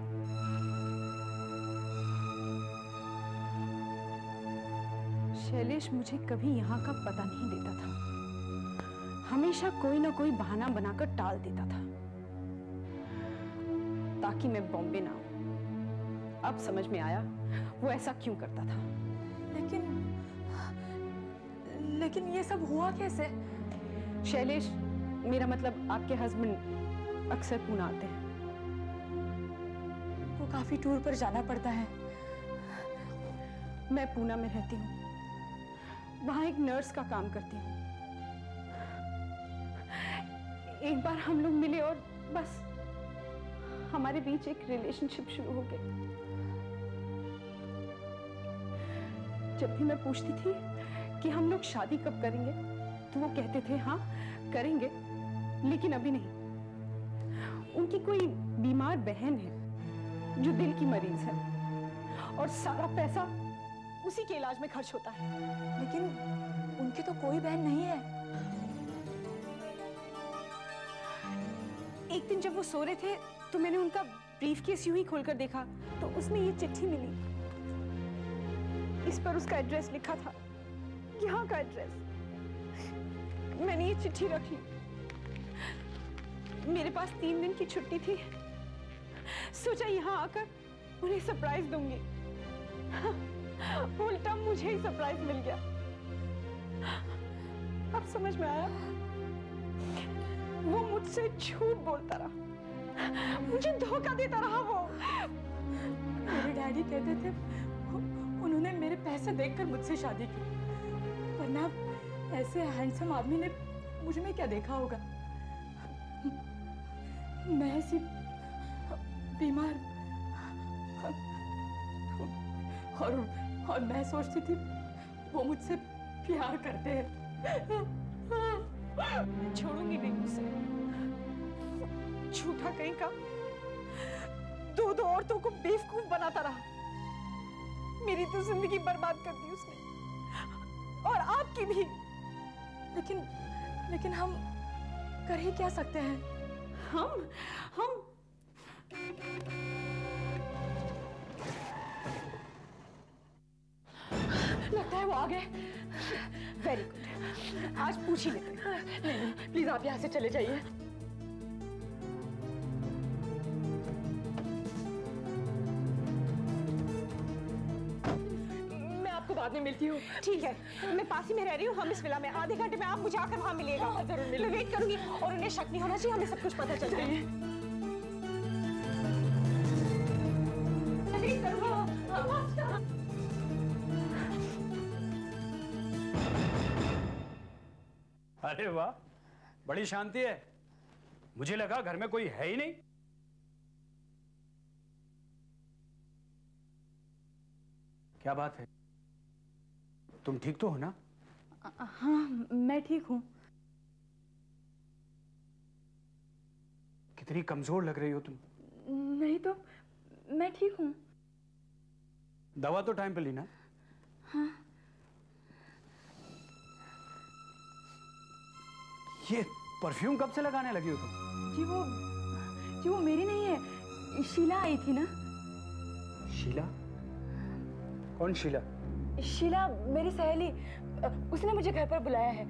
शैलेश मुझे कभी यहाँ का पता नहीं देता था। हमेशा कोई ना कोई बहाना बनाकर टाल देता था ताकि मैं बॉम्बे ना आऊं। अब समझ में आया वो ऐसा क्यों करता था। लेकिन ये सब हुआ कैसे? शैलेश, मेरा मतलब आपके हस्बैंड अक्सर पूना आते हैं। वो काफी टूर पर जाना पड़ता है। मैं पूना में रहती हूँ, वहां एक नर्स का काम करती हूँ। एक बार हम लोग मिले और बस हमारे बीच एक रिलेशनशिप शुरू हो गई। जब भी मैं पूछती थी कि हम लोग शादी कब करेंगे, तो वो कहते थे हाँ करेंगे, लेकिन अभी नहीं। उनकी कोई बीमार बहन है जो दिल की मरीज है और सारा पैसा उसी के इलाज में खर्च होता है। लेकिन उनकी तो कोई बहन नहीं है। एक दिन जब वो सो रहे थे तो मैंने उनका ब्रीफकेस यूं ही खोलकर देखा तो उसमें ये चिट्ठी मिली। इस पर उसका एड्रेस लिखा था, यहाँ का एड्रेस। मैंने ये चिट्ठी रख ली। मेरे पास 3 दिन की छुट्टी थी, सोचा यहाँ आकर उन्हें सरप्राइज दूंगी। उल्टा मुझे ही सरप्राइज मिल गया। अब समझ में आया, वो मुझसे झूठ बोलता रहा, मुझे धोखा देता रहा। वो मेरे डैडी कहते थे उन्होंने मेरे पैसे देखकर मुझसे शादी की, वरना ऐसे हैंडसम आदमी ने मुझ में क्या देखा होगा। मैं ऐसी बीमार और मैं सोचती थी वो मुझसे प्यार करते हैं। छोड़ूंगी नहीं उसे। झूठा कहीं का 2 औरतों को बेवकूफ बनाता रहा। मेरी तो जिंदगी बर्बाद कर दी उसने, और आपकी भी। लेकिन हम कर ही क्या सकते हैं? हम लगता है वो आ गए। वेरी गुड, आज पूछ ही लेते हैं। नहीं, प्लीज आप यहाँ से चले जाइए। मैं आपको बाद में मिलती हूँ। ठीक है, मैं पास ही में रह रही हूँ। हम इस विला में आधे घंटे में आप मुझे आकर वहाँ मिलिएगा। हाँ, जरूर मिलूंगी। मैं वेट करूंगी और उन्हें शक नहीं होना चाहिए, हमें सब कुछ पता चल जाए। अरे वाह, बड़ी शांति है। मुझे लगा घर में कोई है ही नहीं। क्या बात है, तुम ठीक तो हो ना? हाँ, मैं ठीक हूँ। कितनी कमजोर लग रही हो तुम। नहीं तो मैं ठीक हूँ। दवा तो टाइम पे ली ना? हाँ। ये परफ्यूम कब से लगाने लगी हो तुम? जी वो मेरी नहीं है, शीला आई थी ना। शीला? कौन शीला? शीला मेरी सहेली, उसने मुझे घर पर बुलाया है।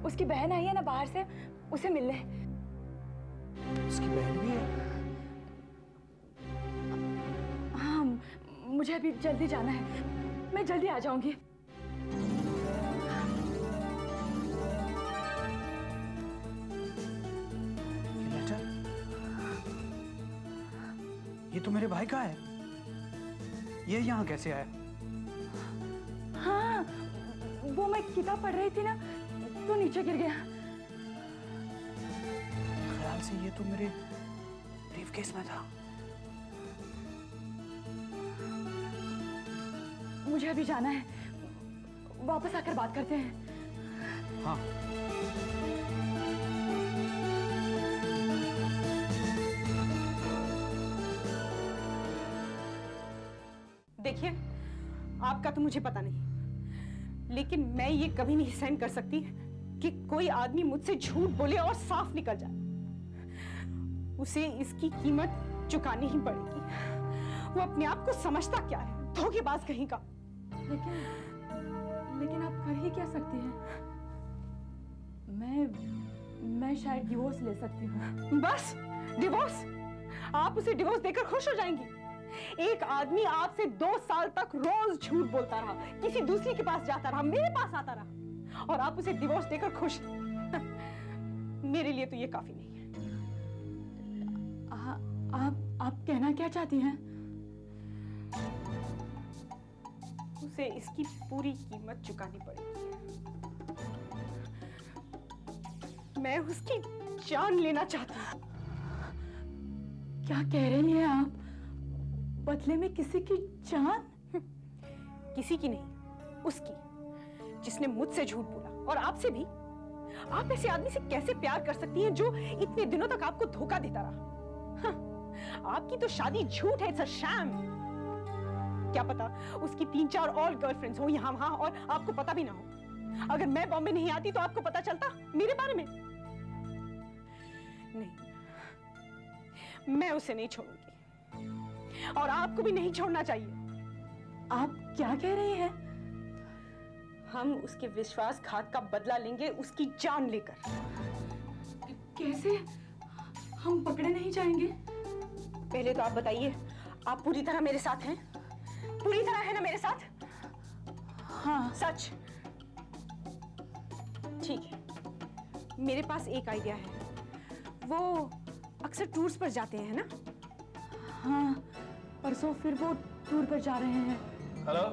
उसकी बहन आई है ना बाहर से, उसे मिलने। उसकी बहन भी है? हाँ, मुझे अभी जल्दी जाना है, मैं जल्दी आ जाऊंगी। ये तो मेरे भाई का है। ये यहाँ कैसे आया? हाँ, वो मैं किताब पढ़ रही थी ना, तो नीचे गिर गया। ख्याल से ये तो मेरे ब्रीफकेस में था। मुझे अभी जाना है, वापस आकर बात करते हैं। हाँ। देखिए, आपका तो मुझे पता नहीं, लेकिन मैं ये कभी नहीं सहन कर सकती कि कोई आदमी मुझसे झूठ बोले और साफ निकल जाए। उसे इसकी कीमत चुकानी ही पड़ेगी। वो अपने आप को समझता क्या है, धोखेबाज कहीं का। लेकिन आप कर ही क्या सकती हैं? मैं शायद डिवोर्स ले सकती हूँ। बस डिवोर्स? आप उसे डिवोर्स देकर खुश हो जाएंगी? एक आदमी आपसे 2 साल तक रोज झूठ बोलता रहा, किसी दूसरी के पास जाता रहा, मेरे पास आता रहा, और आप उसे डिवोर्स देकर खुश। मेरे लिए तो ये काफी नहीं है। आप कहना क्या चाहती हैं? उसे इसकी पूरी कीमत चुकानी पड़ेगी। मैं उसकी जान लेना चाहती हूँ। क्या कह रही हैं आप? बदले में किसी की जान? किसी की नहीं, उसकी, जिसने मुझसे झूठ बोला और आपसे भी। आप ऐसे आदमी से कैसे प्यार कर सकती हैं जो इतने दिनों तक आपको धोखा देता रहा? हाँ, आपकी तो शादी झूठ है, इट्स अ शैम। क्या पता उसकी 3-4 और गर्लफ्रेंड्स हो यहाँ वहां और आपको पता भी ना हो। अगर मैं बॉम्बे नहीं आती तो आपको पता चलता मेरे बारे में? नहीं, मैं उसे नहीं छोड़ूंगी और आपको भी नहीं छोड़ना चाहिए। आप क्या कह रही हैं? हम उसके विश्वासघात का बदला लेंगे, उसकी जान लेकर। कैसे? हम पकड़े नहीं जाएंगे? पहले तो आप बताइए, आप पूरी तरह मेरे साथ हैं? पूरी तरह है ना मेरे साथ? हाँ। सच? ठीक है, मेरे पास एक आइडिया है। वो अक्सर टूर्स पर जाते हैं ना? हाँ, परसों फिर वो टूर पर जा रहे हैं। हेलो,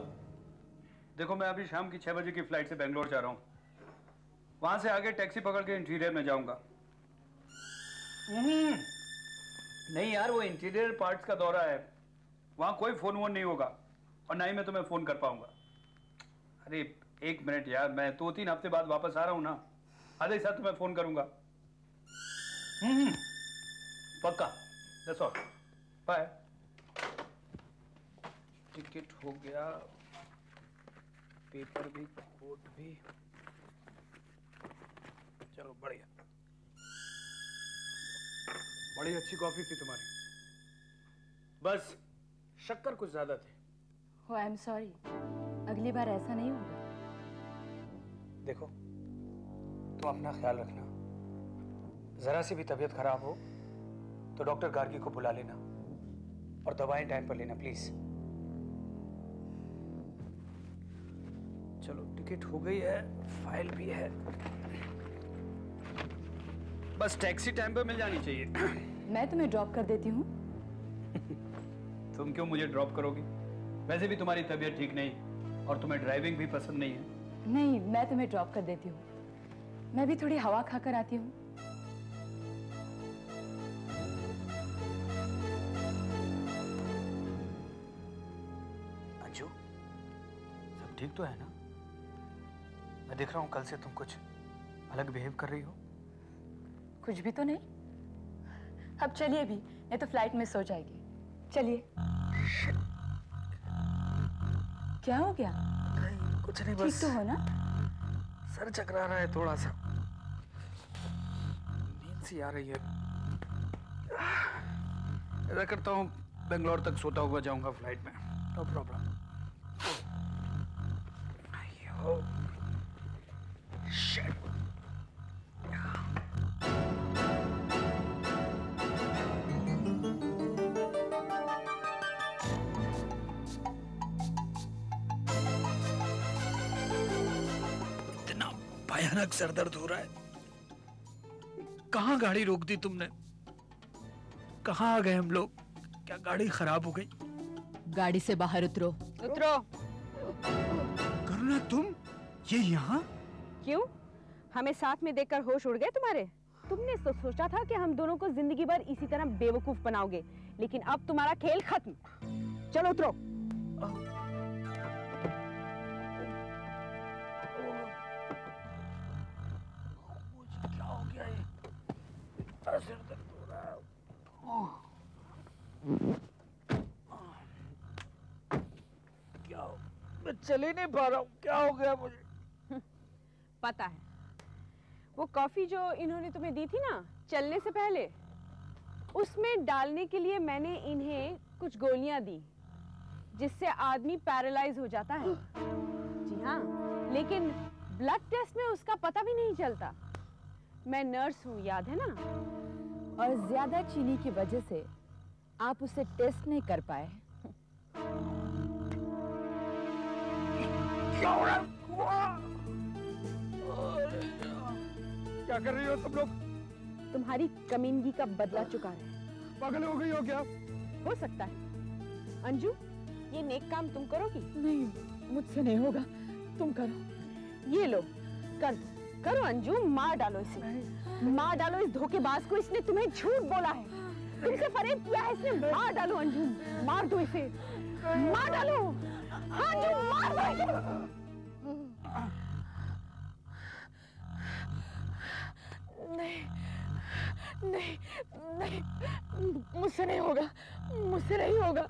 देखो मैं अभी शाम की 6 बजे की फ्लाइट से बेंगलोर जा रहा हूँ। वहां से आगे टैक्सी पकड़ के इंटीरियर में जाऊंगा। नहीं यार, वो इंटीरियर पार्ट्स का दौरा है, वहां कोई फोन वोन नहीं होगा और ना ही मैं तुम्हें फोन कर पाऊंगा। अरे 1 मिनट यार, मैं 2-3 हफ्ते बाद वापस आ रहा हूँ ना, आधे ही साथ तुम्हें फोन करूंगा। पक्का, दैट्स ऑल, बाय। टिकट हो गया, पेपर भी, कोट भी, चलो बढ़िया। बड़ी अच्छी कॉफी थी तुम्हारी, बस शक्कर कुछ ज्यादा थी। Oh, I'm sorry, अगली बार ऐसा नहीं होगा। देखो, तुम अपना ख्याल रखना, जरा सी भी तबीयत खराब हो तो डॉक्टर गार्गी को बुला लेना और दवाएं टाइम पर लेना प्लीज। चलो टिकट हो गई है, फाइल भी है, बस टैक्सी टाइम पर मिल जानी चाहिए। मैं तुम्हें ड्रॉप कर देती हूँ। तुम क्यों मुझे ड्रॉप करोगी? वैसे भी तुम्हारी तबीयत ठीक नहीं और तुम्हें ड्राइविंग भी पसंद नहीं है। नहीं, मैं तुम्हें ड्रॉप कर देती हूँ। मैं भी थोड़ी हवा खाकर आती हूँ। अंजू, सब ठीक तो है ना? मैं देख रहा हूँ कल से तुम कुछ अलग बिहेव कर रही हो। कुछ भी तो नहीं। अब चलिए भी, नहीं तो फ्लाइट मिस हो जाएगी। चलिए। क्या हो गया? नहीं, कुछ नहीं, बस ठीक तो हो ना? सर चकरा रहा है थोड़ा सा, नींद सी आ रही है। ऐसा करता हूँ, बेंगलोर तक सोता हुआ जाऊंगा फ्लाइट में, नो प्रॉब्लम। शिट। भयानक सर दर्द हो रहा है। कहाँ गाड़ी रोक दी तुमने? कहाँ आ गए हम लोग? क्या गाड़ी खराब हो गई? गाड़ी से बाहर उतरो। उतरो। करुणा, तुम ये यहाँ? क्यों? हमें साथ में देखकर होश उड़ गए तुम्हारे? तुमने तो सोचा था कि हम दोनों को जिंदगी भर इसी तरह बेवकूफ बनाओगे, लेकिन अब तुम्हारा खेल खत्म। चलो उतरो। सिर दर्द हो रहा है। क्या हो? मैं चल ही नहीं पा रहा हूँ, क्या हो गया मुझे? पता है, वो कॉफी जो इन्होंने तुम्हें दी थी ना चलने से पहले, उसमें डालने के लिए मैंने इन्हें कुछ गोलियां दी जिससे आदमी पैरालाइज हो जाता है। जी हाँ, लेकिन ब्लड टेस्ट में उसका पता भी नहीं चलता। मैं नर्स हूँ, याद है ना? और ज्यादा चीनी की वजह से आप उसे टेस्ट नहीं कर पाए। क्या कर रही हो तुम लोग? तुम्हारी कमीनगी का बदला चुका है। पागल हो गई हो क्या? हो सकता है। अंजू, ये नेक काम तुम करोगी? नहीं, मुझसे नहीं होगा, तुम करो। ये लो, कर दो। करो अंजू, मार डालो इसे। मार डालो इस धोखेबाज को, इसने तुम्हें झूठ बोला है। तुमसे फरेब किया है, इसे मार डालो अंजुम, मार दो इसे, मार डालो। हाँ अंजुम, मार दो इसे। नहीं नहीं नहीं, मुझसे नहीं होगा, मुझसे नहीं होगा।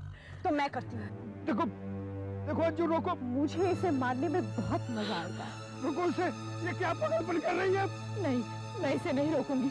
तो मैं करती हूँ। देखो देखो अंजू, रोको। मुझे इसे मारने में बहुत मजा आएगा। रुको इसे, ये क्या पागलपन कर रही है? नहीं, मैं इसे नहीं रोकूंगी।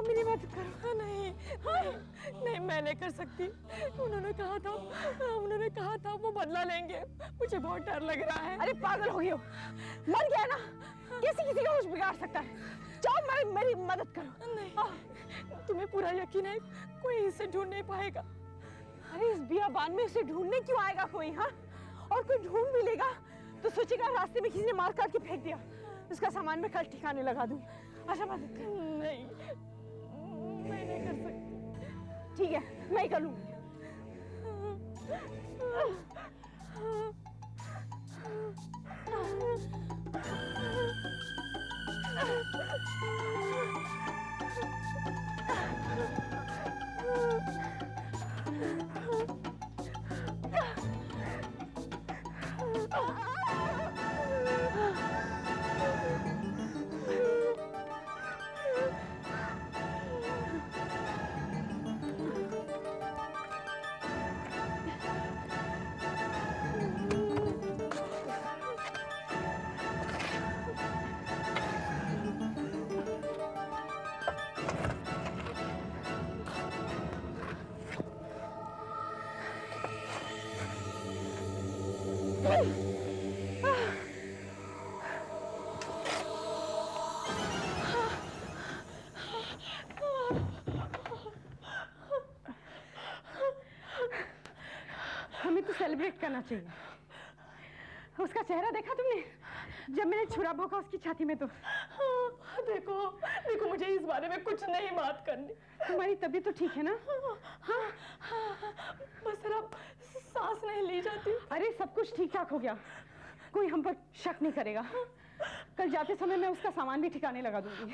मेरी मदद करो। नहीं नहीं, मैं नहीं कर सकती। उन्होंने कहा था वो बदला लेंगे। मुझे बहुत डर लग रहा है। अरे पागल हो गई हो, मर गया ना, कैसे किसी का कुछ बिगाड़ सकता है? जाओ मेरी मदद करो। नहीं, तुम्हें पूरा यकीन है कोई इसे ढूंढ नहीं पाएगा? अरे इस बियाबान में उसे ढूंढने क्यों आएगा कोई? हाँ, और कोई ढूंढ भी लेगा तो सोचेगा रास्ते में किसी ने मार काट के फेंक दिया। उसका सामान मैं कल ठिकाने लगा दूंगी। अच्छा मदद कर। नहीं, मैं नहीं कर सकती। ठीक है, मैं ही कर लूंगी। हमें तो सेलिब्रेट करना चाहिए। उसका चेहरा देखा तुमने जब मैंने छुरा भोंका उसकी छाती में? तो देखो देखो, मुझे इस बारे में कुछ नहीं बात करनी। तुम्हारी तबीयत तो ठीक है ना? हाँ, बस जरा सांस नहीं ली जाती। अरे सब कुछ ठीक ठाक हो गया, कोई हम पर शक नहीं करेगा। कल जाते समय मैं उसका सामान भी ठिकाने लगा दूंगी।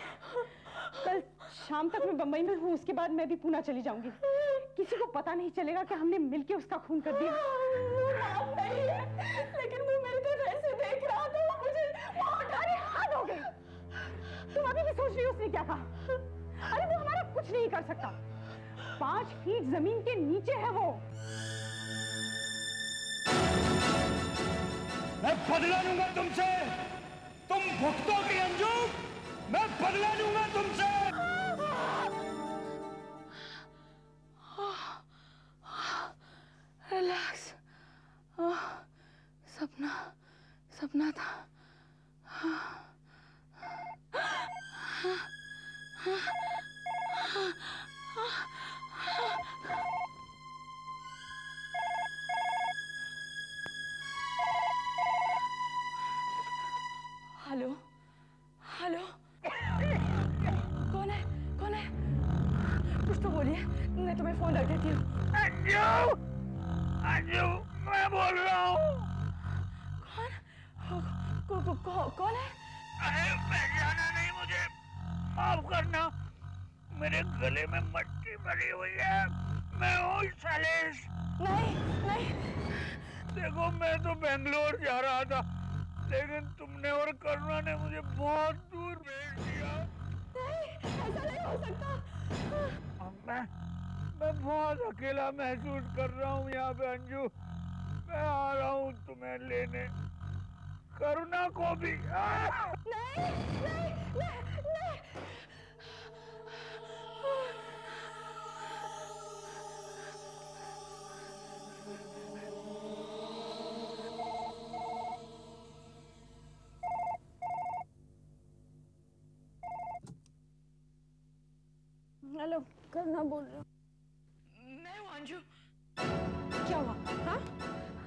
कल शाम तक मैं बंबई में हूँ, उसके बाद मैं भी पूना चली जाऊंगी। किसी को पता नहीं चलेगा कि हमने मिलके उसका खून कर दिया। वो नहीं है, लेकिन वो मेरी तरफ ऐसे देख रहा था, मुझे अरे हद हो गई। तुम अभी भी सोच रही हो उसने क्या कहा? अरे वो हमारा कुछ नहीं कर सकता। 5 फीट जमीन के नीचे है वो। मैं बदला लूंगा तुमसे, तुम भुगतोगी अंजू, मैं बदला लूंगा तुमसे। रिलैक्स, सपना था। हेलो हेलो, कौन है? कौन है? कुछ तो बोलिए, मैं तुम्हें फोन रख देती हूँ। अंजू, मैं बोल रहा हूँ। कौन है? अरे पहचाना नहीं मुझे, माफ करना। मेरे गले में मट्टी भरी हुई है। मैं हूँ सैलेश। नहीं नहीं, देखो मैं तो बेंगलोर जा रहा था, लेकिन तुमने और करुणा ने मुझे बहुत दूर भेज दिया। नहीं, ऐसा नहीं हो सकता। मैं बहुत अकेला महसूस कर रहा हूँ यहाँ पे अंजू। मैं आ रहा हूँ तुम्हें लेने, करुणा को भी। नहीं नहीं नहीं नहीं। हेलो, करना बोल रही हूँ। मैं हूँ अंजू। क्या हुआ? हाँ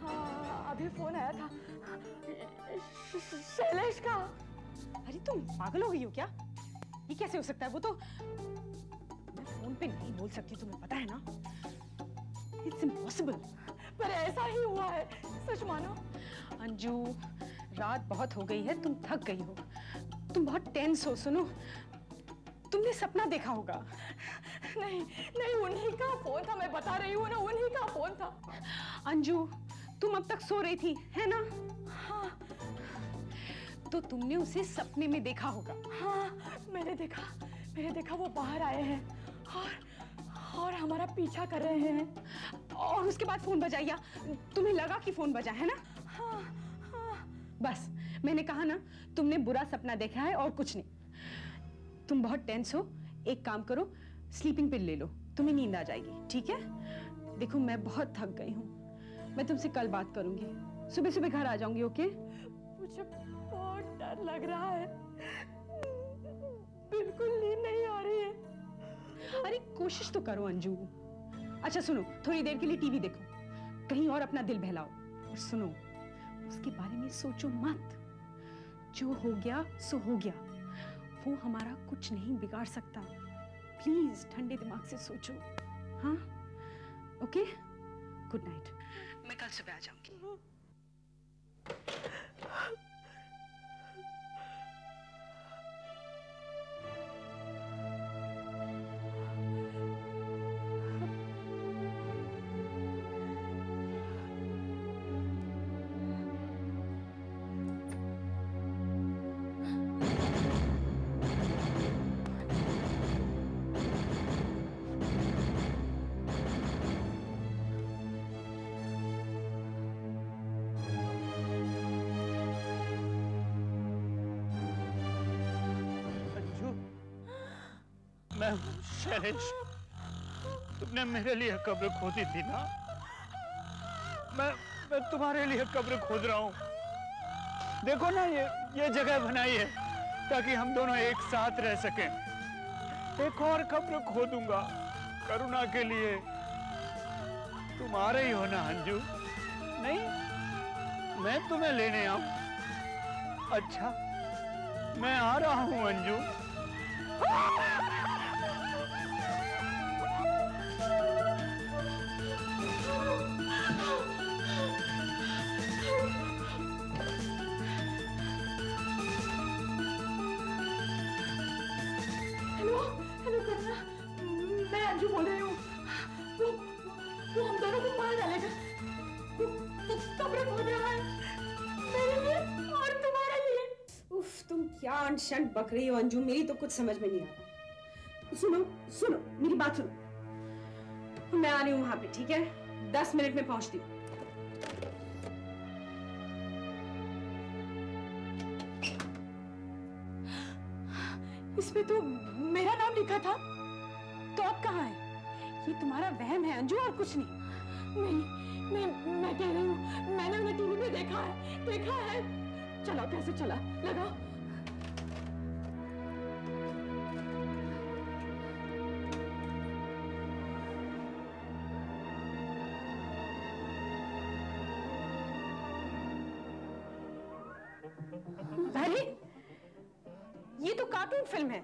हाँ, अभी फोन आया था शैलेश का। अरे तुम पागल हो गई हो क्या? ये कैसे हो सकता है? वो तो मैं फोन पे नहीं बोल सकती, तुम्हें पता है ना। It's impossible. पर ऐसा ही हुआ है, सच मानो। अंजू, रात बहुत हो गई है, तुम थक गई हो, तुम बहुत टेंस हो। सुनो, तुमने सपना देखा होगा। नहीं नहीं, उन्हीं का फोन था, मैं बता रही हूँ ना, उन्हीं का फोन था। अंजू, तुम अब तक सो रही थी, है ना? हाँ। तो तुमने उसे सपने में देखा होगा। हाँ, मैंने देखा वो बाहर आए हैं और हमारा पीछा कर रहे हैं। और उसके बाद फोन बजा, या तुम्हें लगा कि फोन बजा, है ना? हाँ, हाँ। बस मैंने कहा ना, तुमने बुरा सपना देखा है और कुछ नहीं। तुम बहुत टेंस हो, एक काम करो, स्लीपिंग पिल ले लो, तुम्हें नींद आ जाएगी, ठीक है? देखो, मैं बहुत थक गई हूँ, मैं तुमसे कल बात करूंगी, सुबह सुबह घर आ जाऊंगी, ओके? मुझे बहुत डर लग रहा है, बिल्कुल नींद नहीं आ रही है। अरे कोशिश तो करो अंजू। अच्छा सुनो, थोड़ी देर के लिए टीवी देखो, कहीं और अपना दिल बहलाओ। और सुनो, उसके बारे में सोचो मत, जो हो गया सो हो गया, वो हमारा कुछ नहीं बिगाड़ सकता। प्लीज ठंडे दिमाग से सोचो, हाँ? Okay, good night. मैं कल सुबह आ जाऊंगी। शैलेश, तुमने मेरे लिए कब्र खोदी थी ना? मैं तुम्हारे लिए कब्र खोद रहा हूँ। देखो ना, ये जगह बनाई है ताकि हम दोनों एक साथ रह सकें। एक और कब्र खोदूंगा करुणा के लिए। तुम आ रही हो ना अंजू? नहीं, मैं तुम्हें लेने आऊं? अच्छा, मैं आ रहा हूं अंजू। हेलो करुणा, मैं अंजू बोल रही हूँ। वो हम दोनों को मार डालेगा। वो कब्र खोद रहा है मेरे लिए और तुम्हारे लिए। उफ, तुम क्या अनशन बक रही हो अंजू, मेरी तो कुछ समझ में नहीं आ रहा। सुनो, मेरी बात सुनो, मैं आ रही हूँ वहां पे, ठीक है? 10 मिनट में पहुंचती हूँ। इसमें तो मेरा नाम लिखा था। तो अब कहाँ है? ये तुम्हारा वहम है अंजू, और कुछ नहीं। मैं कह रही हूँ, मैंने उन्हें टीवी में देखा है। चलो, कैसे चला, लगाओ। अरे, ये तो कार्टून फिल्म है।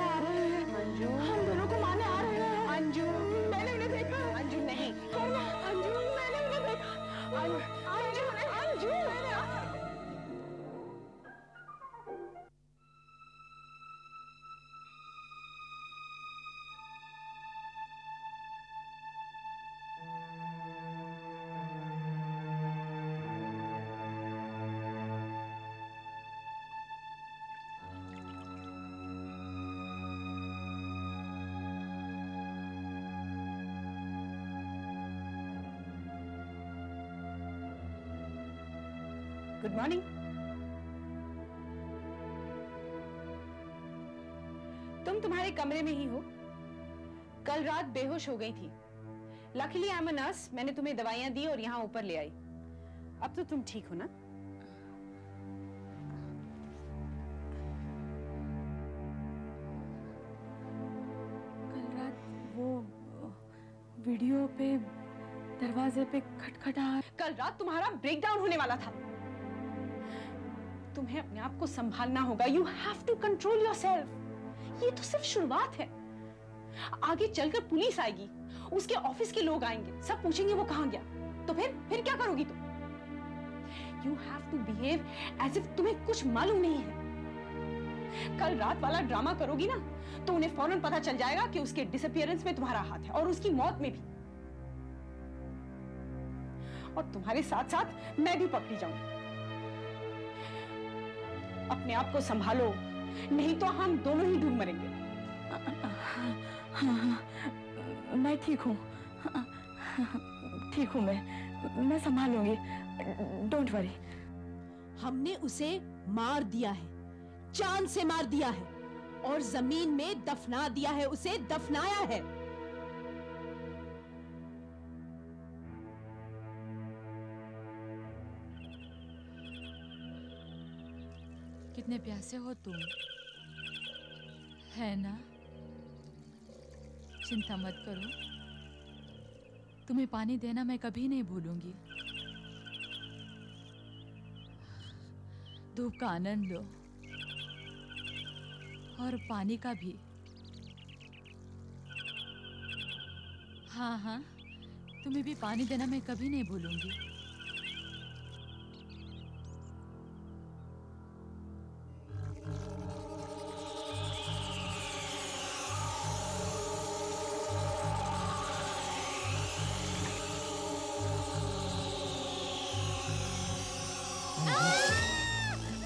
आ रहे हैं अंजू, हम दोनों को मारने आ रहे हैं। अंजू, मैंने उन्हें देखा। अंजू नहीं, अंजू, मैंने उन्हें देखा। Anju, good morning. तुम तुम्हारे कमरे में ही हो। कल रात बेहोश हो गई थी। Luckily I am a nurse, मैंने तुम्हें दवाइयां दी और यहाँ ऊपर ले आई। अब तो तुम ठीक हो ना? वीडियो पे दरवाजे पे खटखटा। कल रात तुम्हारा ब्रेकडाउन होने वाला था। तुम्हें अपने आप को संभालना होगा। You have to control yourself. ये तो सिर्फ शुरुआत है। आगे चलकर पुलिस आएगी, उसके ऑफिस के लोग आएंगे, सब पूछेंगे वो कहां गया। तो फिर क्या करोगी तुम? You have to behave as if तुम्हें कुछ मालूम नहीं है। कल रात वाला ड्रामा करोगी ना तो उन्हें फौरन पता चल जाएगा कि उसके डिसअपीयरेंस में तुम्हारा हाथ है और उसकी मौत में भी। और तुम्हारे साथ साथ मैं भी पकड़ी जाऊंगी। अपने आप को संभालो, नहीं तो हम दोनों ही डूब मरेंगे। हाँ, मैं ठीक हूँ। ठीक हूँ मैं संभालूंगी। Don't worry. हमने उसे मार दिया है, जान से मार दिया है और जमीन में दफना दिया है, उसे दफनाया है। कितने प्यासे हो तुम, है ना? चिंता मत करो, तुम्हें पानी देना मैं कभी नहीं भूलूंगी। धूप का आनंद लो और पानी का भी। हाँ, तुम्हें भी पानी देना मैं कभी नहीं भूलूंगी।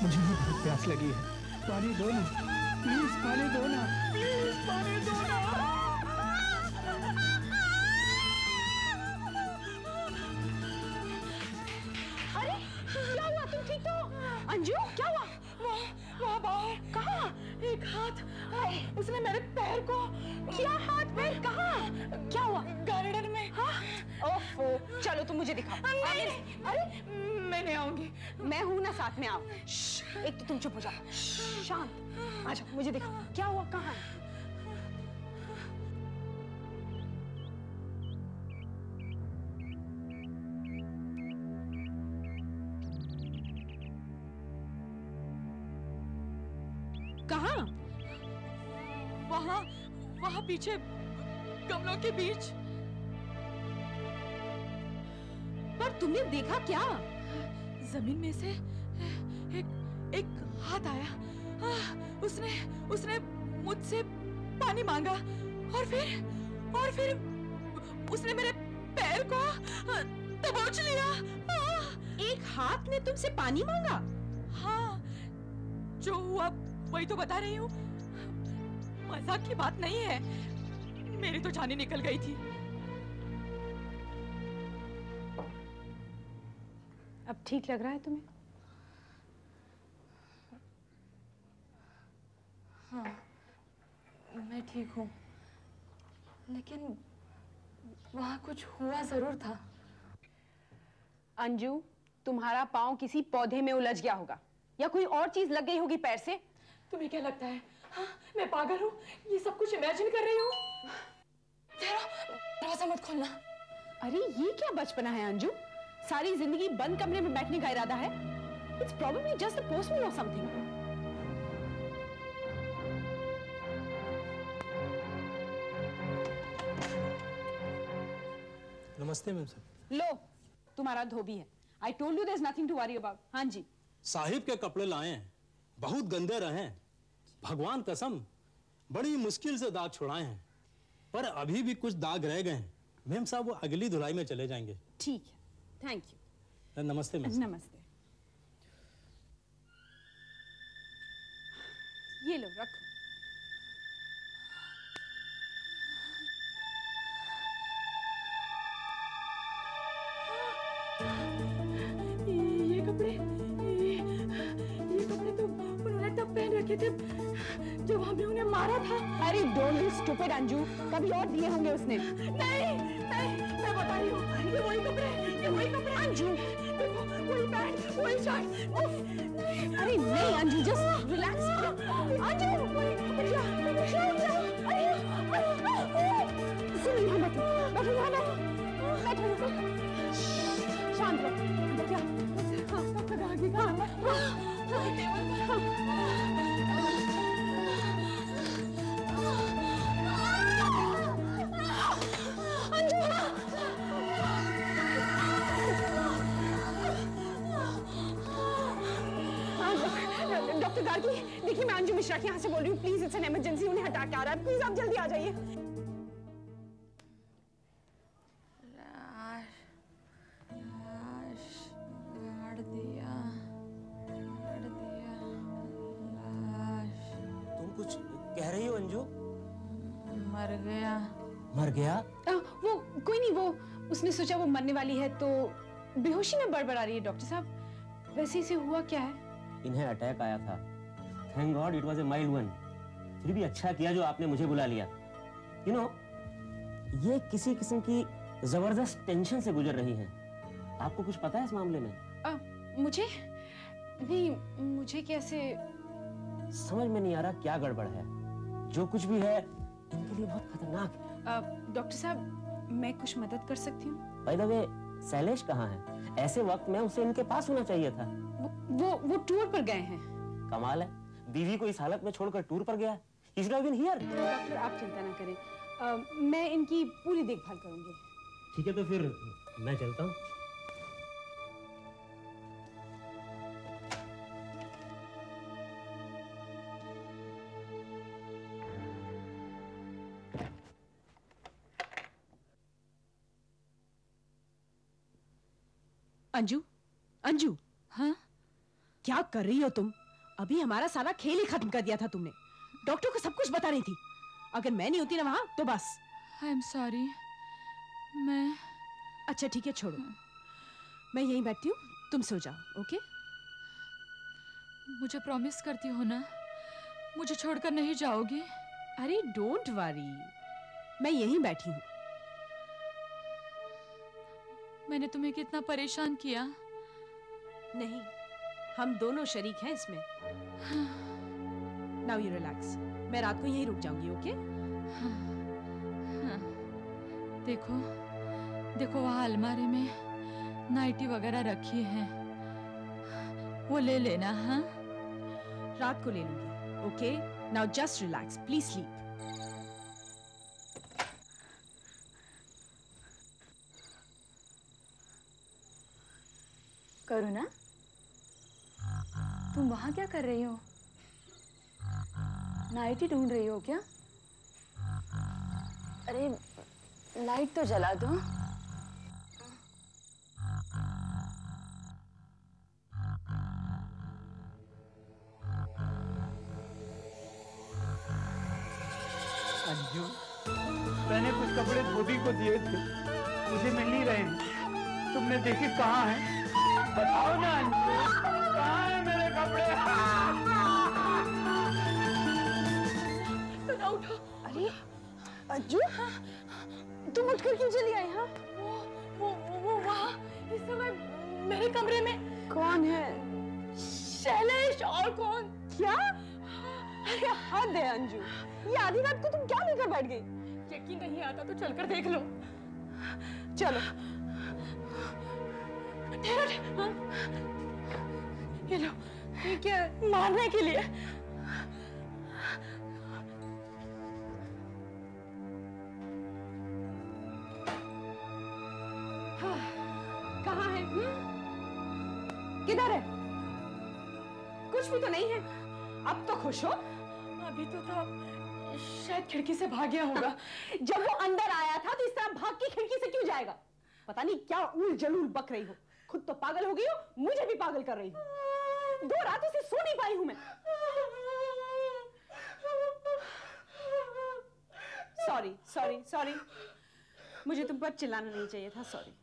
मुझे बहुत प्यास लगी है, पानी दो ना प्लीज, पानी दो ना प्लीज, पानी दो ना। अरे क्या हुआ? तुम ठीक हो? अंजू क्या हुआ? वहाँ बाहर। कहाँ? एक हाथ, उसने मेरे पैर को। क्या हाथ पैर? कहाँ? क्या हुआ? गार्डन में। हाँ? ओफो, चलो तुम मुझे दिखाओ। अरे मैं नहीं आऊंगी। मैं हूं ना साथ में, आओ। एक तो तुम चुप हो जाओ, शांत। अच्छा मुझे दिखाओ क्या हुआ, कहाँ है? कहाँ? वहाँ पीछे गमलों के बीच। पर तुमने देखा क्या? जमीन में से एक हाथ आया। उसने मुझसे पानी मांगा और फिर उसने मेरे पैर को दबोच लिया। एक हाथ ने तुमसे पानी मांगा? हाँ, जो हुआ वही तो बता रही हूँ। मजाक की बात नहीं है, मेरी तो जान ही निकल गई थी। अब ठीक लग रहा है तुम्हें? हाँ, मैं ठीक हूँ, लेकिन वहाँ कुछ हुआ जरूर था। अंजू, तुम्हारा पाँव किसी पौधे में उलझ गया होगा या कोई और चीज लग गई होगी पैर से। तुम्हें क्या लगता है? हाँ, मैं पागल हूँ? ये सब कुछ इमेजिन कर रही हूँ। दरवाजा मत खोलना। अरे ये क्या बचपना है अंजू? सारी जिंदगी बंद कमरे में बैठने का इरादा है? It's probably just the postman or something. नमस्ते मैम साहब। लो, तुम्हारा धोबी है। I told you there's nothing to worry about. हाँ जी। साहिब के कपड़े लाए हैं, बहुत गंदे रहे हैं। भगवान कसम, बड़ी मुश्किल से दाग छुड़ाए हैं, पर अभी भी कुछ दाग रह गए हैं। मैम साहब वो अगली धुलाई में चले जाएंगे। ठीक है, थैंक यू। नमस्ते मैम। नमस्ते। ये लो रखो। ये कपड़े तो उन्होंने तब पहन रखे थे जब हमने उन्हें मारा था। अरे डोंट बी स्टूपिड अंजू, कभी और दिए होंगे उसने। नहीं, मैं बता रही हूँ, ये वही कपड़े अंजू। देखो, वही पैंट, वही शर्ट। अरे नहीं अंजू, जस्ट रिलैक्स। अंजू, सुनो यहाँ बैठो, इशराक यहाँ से बोल रही हूँ, प्लीज इट्स एन इमरजेंसी, उन्हें हटा के आ रहा है, प्लीज आप जल्दी आ जाइए। तुम कुछ कह रही हो अंजू? मर गया। मर गया? वो कोई नहीं, वो उसने सोचा वो मरने वाली है तो बेहोशी में बड़बड़ा रही है। डॉक्टर साहब वैसे इसे हुआ क्या है? इन्हें अटैक आया था। Thank God it was a mild one. फिर भी अच्छा किया जो आपने मुझे बुला लिया। यू नो, ये किसी किस्म की जबरदस्त टेंशन से गुजर रही है। आपको कुछ पता है इस मामले में? मुझे नहीं, मुझे कैसे समझ में नहीं आ रहा क्या गड़बड़ है। जो कुछ भी है इनके लिए बहुत खतरनाक है। डॉक्टर साहब मैं कुछ मदद कर सकती हूँ? बाय द वे शैलेश कहाँ है? ऐसे वक्त में उसे इनके पास होना चाहिए था। वो टूर पर गए हैं। कमाल है, बीवी को इस हालत में छोड़कर टूर पर गया। He should have been here। Doctor आप चिंता ना करें, मैं इनकी पूरी देखभाल करूंगी। ठीक है तो फिर मैं चलता हूँ। अंजू, अंजू, हाँ क्या कर रही हो तुम? अभी हमारा सारा खेल ही खत्म कर दिया था तुमने। डॉक्टर को सब कुछ बता रही थी। अगर मैं नहीं होती ना वहां तो बस। I am sorry. मैं अच्छा ठीक है छोड़ो, मैं यहीं बैठती हूँ, तुम सो जाओ। ओके? मुझे प्रॉमिस करती हो ना, मुझे छोड़कर नहीं जाओगी? अरे डोंट वरी, मैं यहीं बैठी हूँ। मैंने तुम्हें कितना परेशान किया। नहीं, हम दोनों शरीक हैं इसमें। नाउ यू रिलैक्स, मैं रात को यहीं रुक जाऊंगी। ओके? हाँ। देखो देखो वहाँ अलमारी में नाइटी वगैरह रखी है, वो ले लेना। हाँ रात को ले लूंगी। Okay? Now just relax, please sleep. Karuna, तुम वहां क्या कर रही हो? नाइटी ढूंढ रही हो क्या? अरे लाइट तो जला दो। अंजू, मैंने कुछ कपड़े धोबी को दिए थे, मुझे मिल नहीं रहे हैं। तुमने देखे कहाँ हैं? बताओ ना अंजू, कहाँ हैं मेरे कपड़े? तो उठो। अरे अंजू, तुम उठकर क्यों चली आई? हाँ वो वहाँ इस समय मेरे कमरे में कौन है? शैलेश। और कौन? क्या? अरे हद है अंजू, ये आधी रात को तुम क्या लेकर बैठ गई? यकीन नहीं आता तो चलकर देख लो। चलो। हाँ? ये लो, ये क्या? मारने के लिए। कहाँ है? किधर है? कुछ भी तो नहीं है। अब तो खुश हो। अभी तो था, शायद खिड़की से भाग गया होगा। जब वो अंदर आया था तो इस तरह भाग के खिड़की से क्यों जाएगा? पता नहीं क्या उल जलूल बक रही हो। खुद तो पागल हो गई हो, मुझे भी पागल कर रही हो। 2 रातों से सो नहीं पाई हूं मैं। सॉरी सॉरी सॉरी, मुझे तुम पर चिल्लाना नहीं चाहिए था। सॉरी।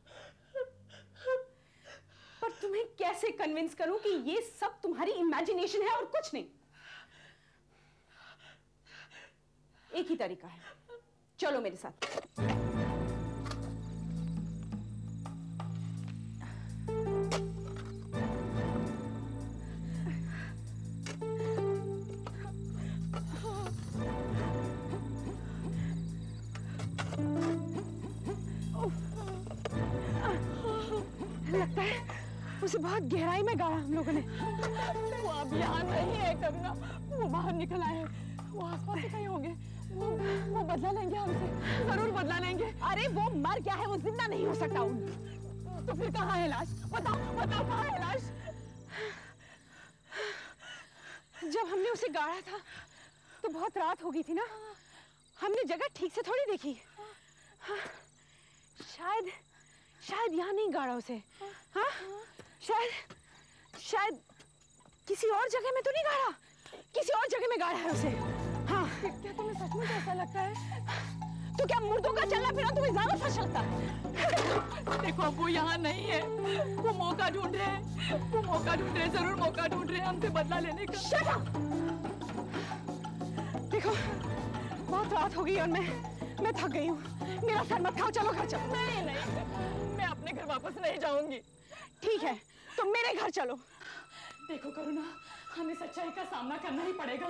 पर तुम्हें कैसे कन्विंस करूं कि ये सब तुम्हारी इमेजिनेशन है और कुछ नहीं? एक ही तरीका है, चलो मेरे साथ। लगता है उसे बहुत गहराई में गाड़ा हम लोगों ने। वो अब यहाँ नहीं है करुणा, वो बाहर निकल आए हैं। वो आसपास से कहीं होंगे। वो बदला लेंगे हमसे, जरूर बदला लेंगे। अरे वो मर गया है, वो जिंदा नहीं हो सकता। तो फिर कहाँ है लाश? बताओ बताओ, कहाँ है लाश? जब हमने उसे गाड़ा था तो बहुत रात हो गई थी ना, हमने जगह ठीक से थोड़ी देखी। हाँ, शायद यहाँ नहीं गाड़ा उसे। हाँ, शायद किसी और जगह में तो नहीं गाड़ा, किसी और जगह में गाड़ा है उसे। हाँ, क्या तुम्हें सचमुच ऐसा लगता है? तो क्या मुर्दों का चलना फिरना तुम्हें ज्यादा सच लगता है? देखो वो यहाँ नहीं है, वो मौका ढूंढ रहे हैं, वो मौका ढूंढ रहे हैं, जरूर मौका ढूंढ रहे हैं हमसे बदला लेने का। Shut up! देखो बहुत रात हो गई और मैं थक गई हूँ, मेरा सर मत खाओ, चलो घर चलो। नहीं, मैं अपने घर वापस नहीं जाऊंगी। ठीक है, तो मेरे घर चलो। देखो करुणा, हमें सच्चाई का सामना करना ही पड़ेगा,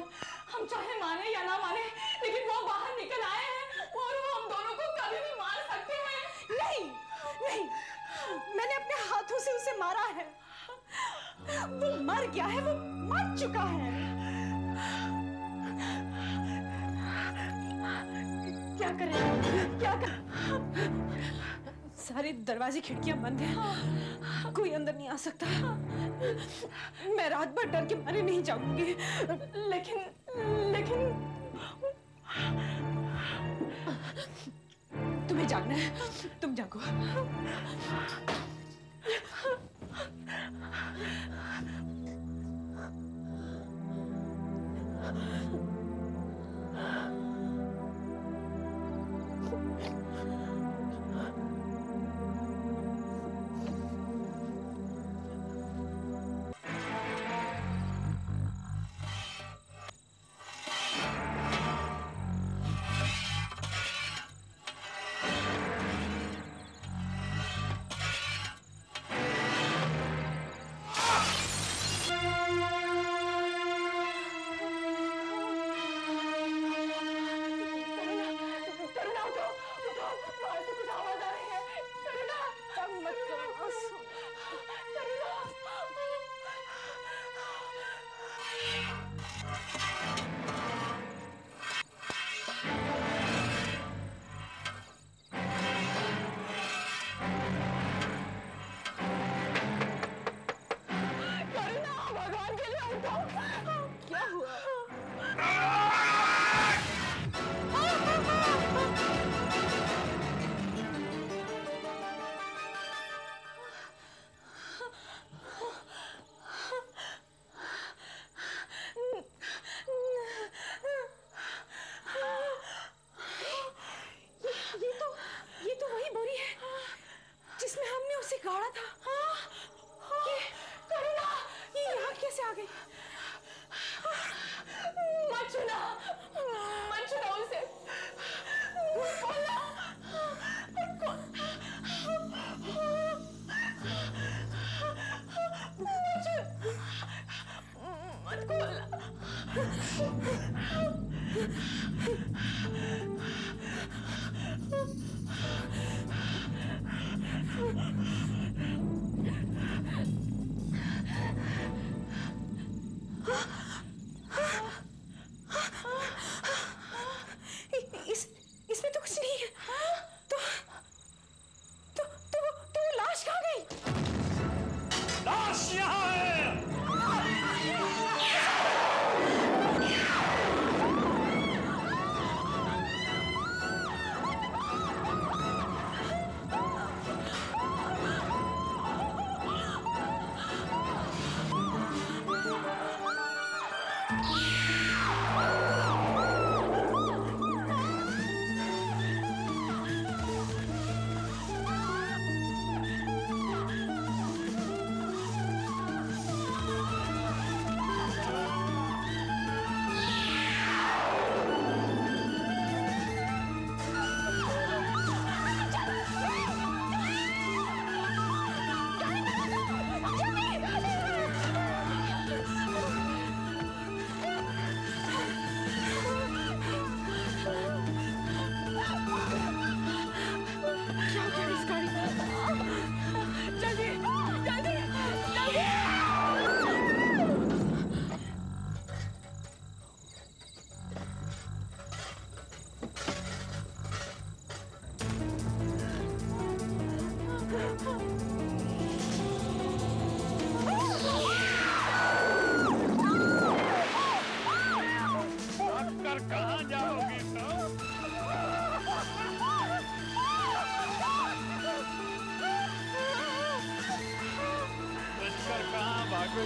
हम चाहे माने या ना माने, लेकिन वो बाहर निकल आए हैं और वो हम दोनों को कभी भी मार सकते हैं। नहीं, मैंने अपने हाथों से उसे मारा है, वो मर गया है, वो मर चुका है। क्या करें, क्या करें? सारे दरवाजे खिड़कियां बंद हैं, कोई अंदर नहीं आ सकता। मैं रात भर डर के मारे नहीं जाऊंगी, लेकिन तुम्हें जागना है, तुम जागो।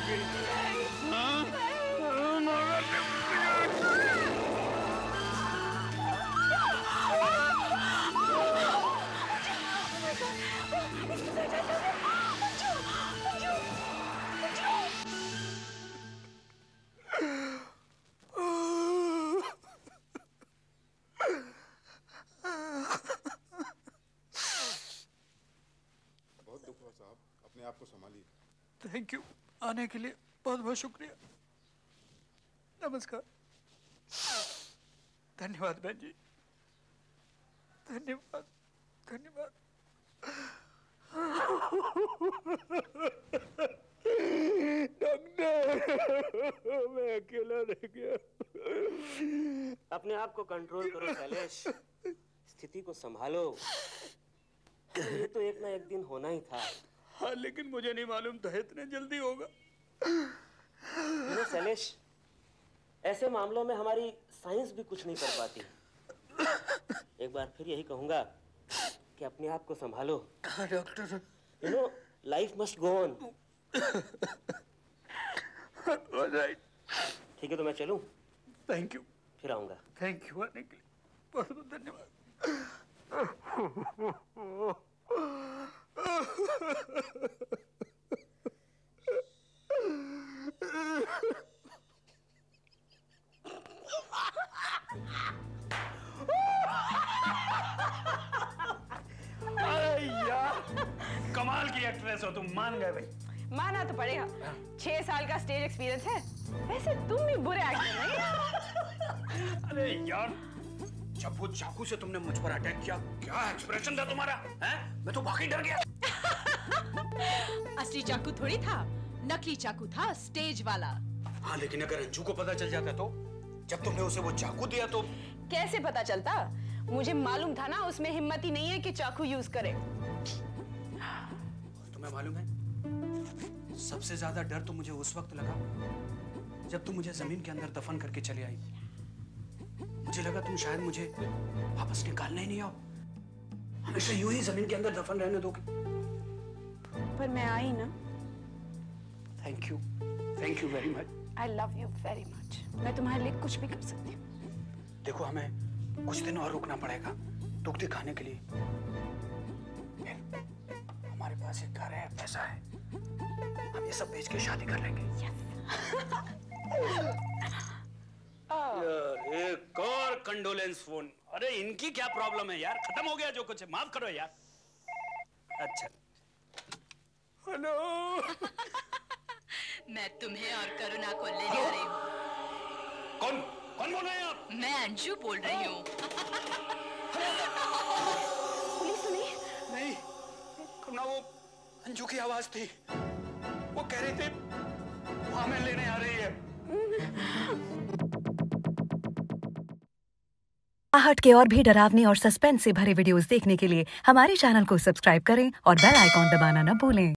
होगी। हाँ? बहुत दुख हुआ साहब, अपने आप को संभालिए। थैंक यू, आने के लिए बहुत बहुत शुक्रिया। नमस्कार। धन्यवाद बहन जी, धन्यवाद धन्यवाद। डॉक्टर, मैं अकेला रह गया। अपने आप को कंट्रोल करो शैलेश, स्थिति को संभालो। ये तो एक ना एक दिन होना ही था। हाँ, लेकिन मुझे नहीं मालूम था इतने जल्दी होगा। शैलेश, ऐसे मामलों में हमारी साइंस भी कुछ नहीं कर पाती। एक बार फिर यही कहूंगा कि अपने आप को संभालो। हाँ doctor. You know, life must go on. Alright. ठीक है, तो मैं चलूं? Thank you. फिर आऊंगा। थैंक यू आने के लिए बहुत बहुत धन्यवाद। अरे यार, कमाल की एक्ट्रेस हो तुम, मान गए भाई। माना तो पड़ेगा, 6 साल का स्टेज एक्सपीरियंस है। वैसे तुम भी बुरे एक्टर नहीं। अरे यार, जब वो चाकू से तुमने मुझ पर अटैक किया, क्या एक्सप्रेशन था तुम्हारा, हैं? मैं तो वाकई डर गया। असली चाकू थोड़ी था, नकली चाकू था, स्टेज वाला। हाँ, लेकिन अगर अंजू को पता चल जाता तो? जब तुमने उसे वो चाकू दिया तो? कैसे पता चलता? मुझे मालूम था ना, उसमें हिम्मत ही नहीं है कि चाकू यूज करे। तुम्हें मालूम है, सबसे ज्यादा डर तो मुझे उस वक्त लगा जब तुम मुझे जमीन के अंदर दफन करके चले आई। मुझे लगा तुम शायद मुझे वापस निकालना ही नहीं आओ, हमेशा यूं ही जमीन के अंदर दफन रहने दोगे। पर मैं आई ना। Thank you very much. I love you very much. मैं तुम्हारे लिए कुछ भी कर सकती हूँ। देखो, हमें कुछ दिन और रुकना पड़ेगा दुख दिखाने के लिए। हमारे पास एक घर है, पैसा है, हम ये सब बेच के शादी कर लेंगे। यार, एक और कंडोलेंस फोन। अरे इनकी क्या प्रॉब्लम है यार, खत्म हो गया जो कुछ है, माफ करो यार। अच्छा, हेलो। मैं तुम्हें और करुणा को लेने आ रही हूँ। कौन बोल रहे हैं आप? मैं अंजू बोल रही हूँ। पुलिस तो नहीं? नहीं, करुणा, वो अंजू की आवाज थी। वो कह रही थी वो हमें लेने आ रही है। आहट के और भी डरावनी और सस्पेंस से भरे वीडियोस देखने के लिए हमारे चैनल को सब्सक्राइब करें और बेल आइकॉन दबाना न भूलें।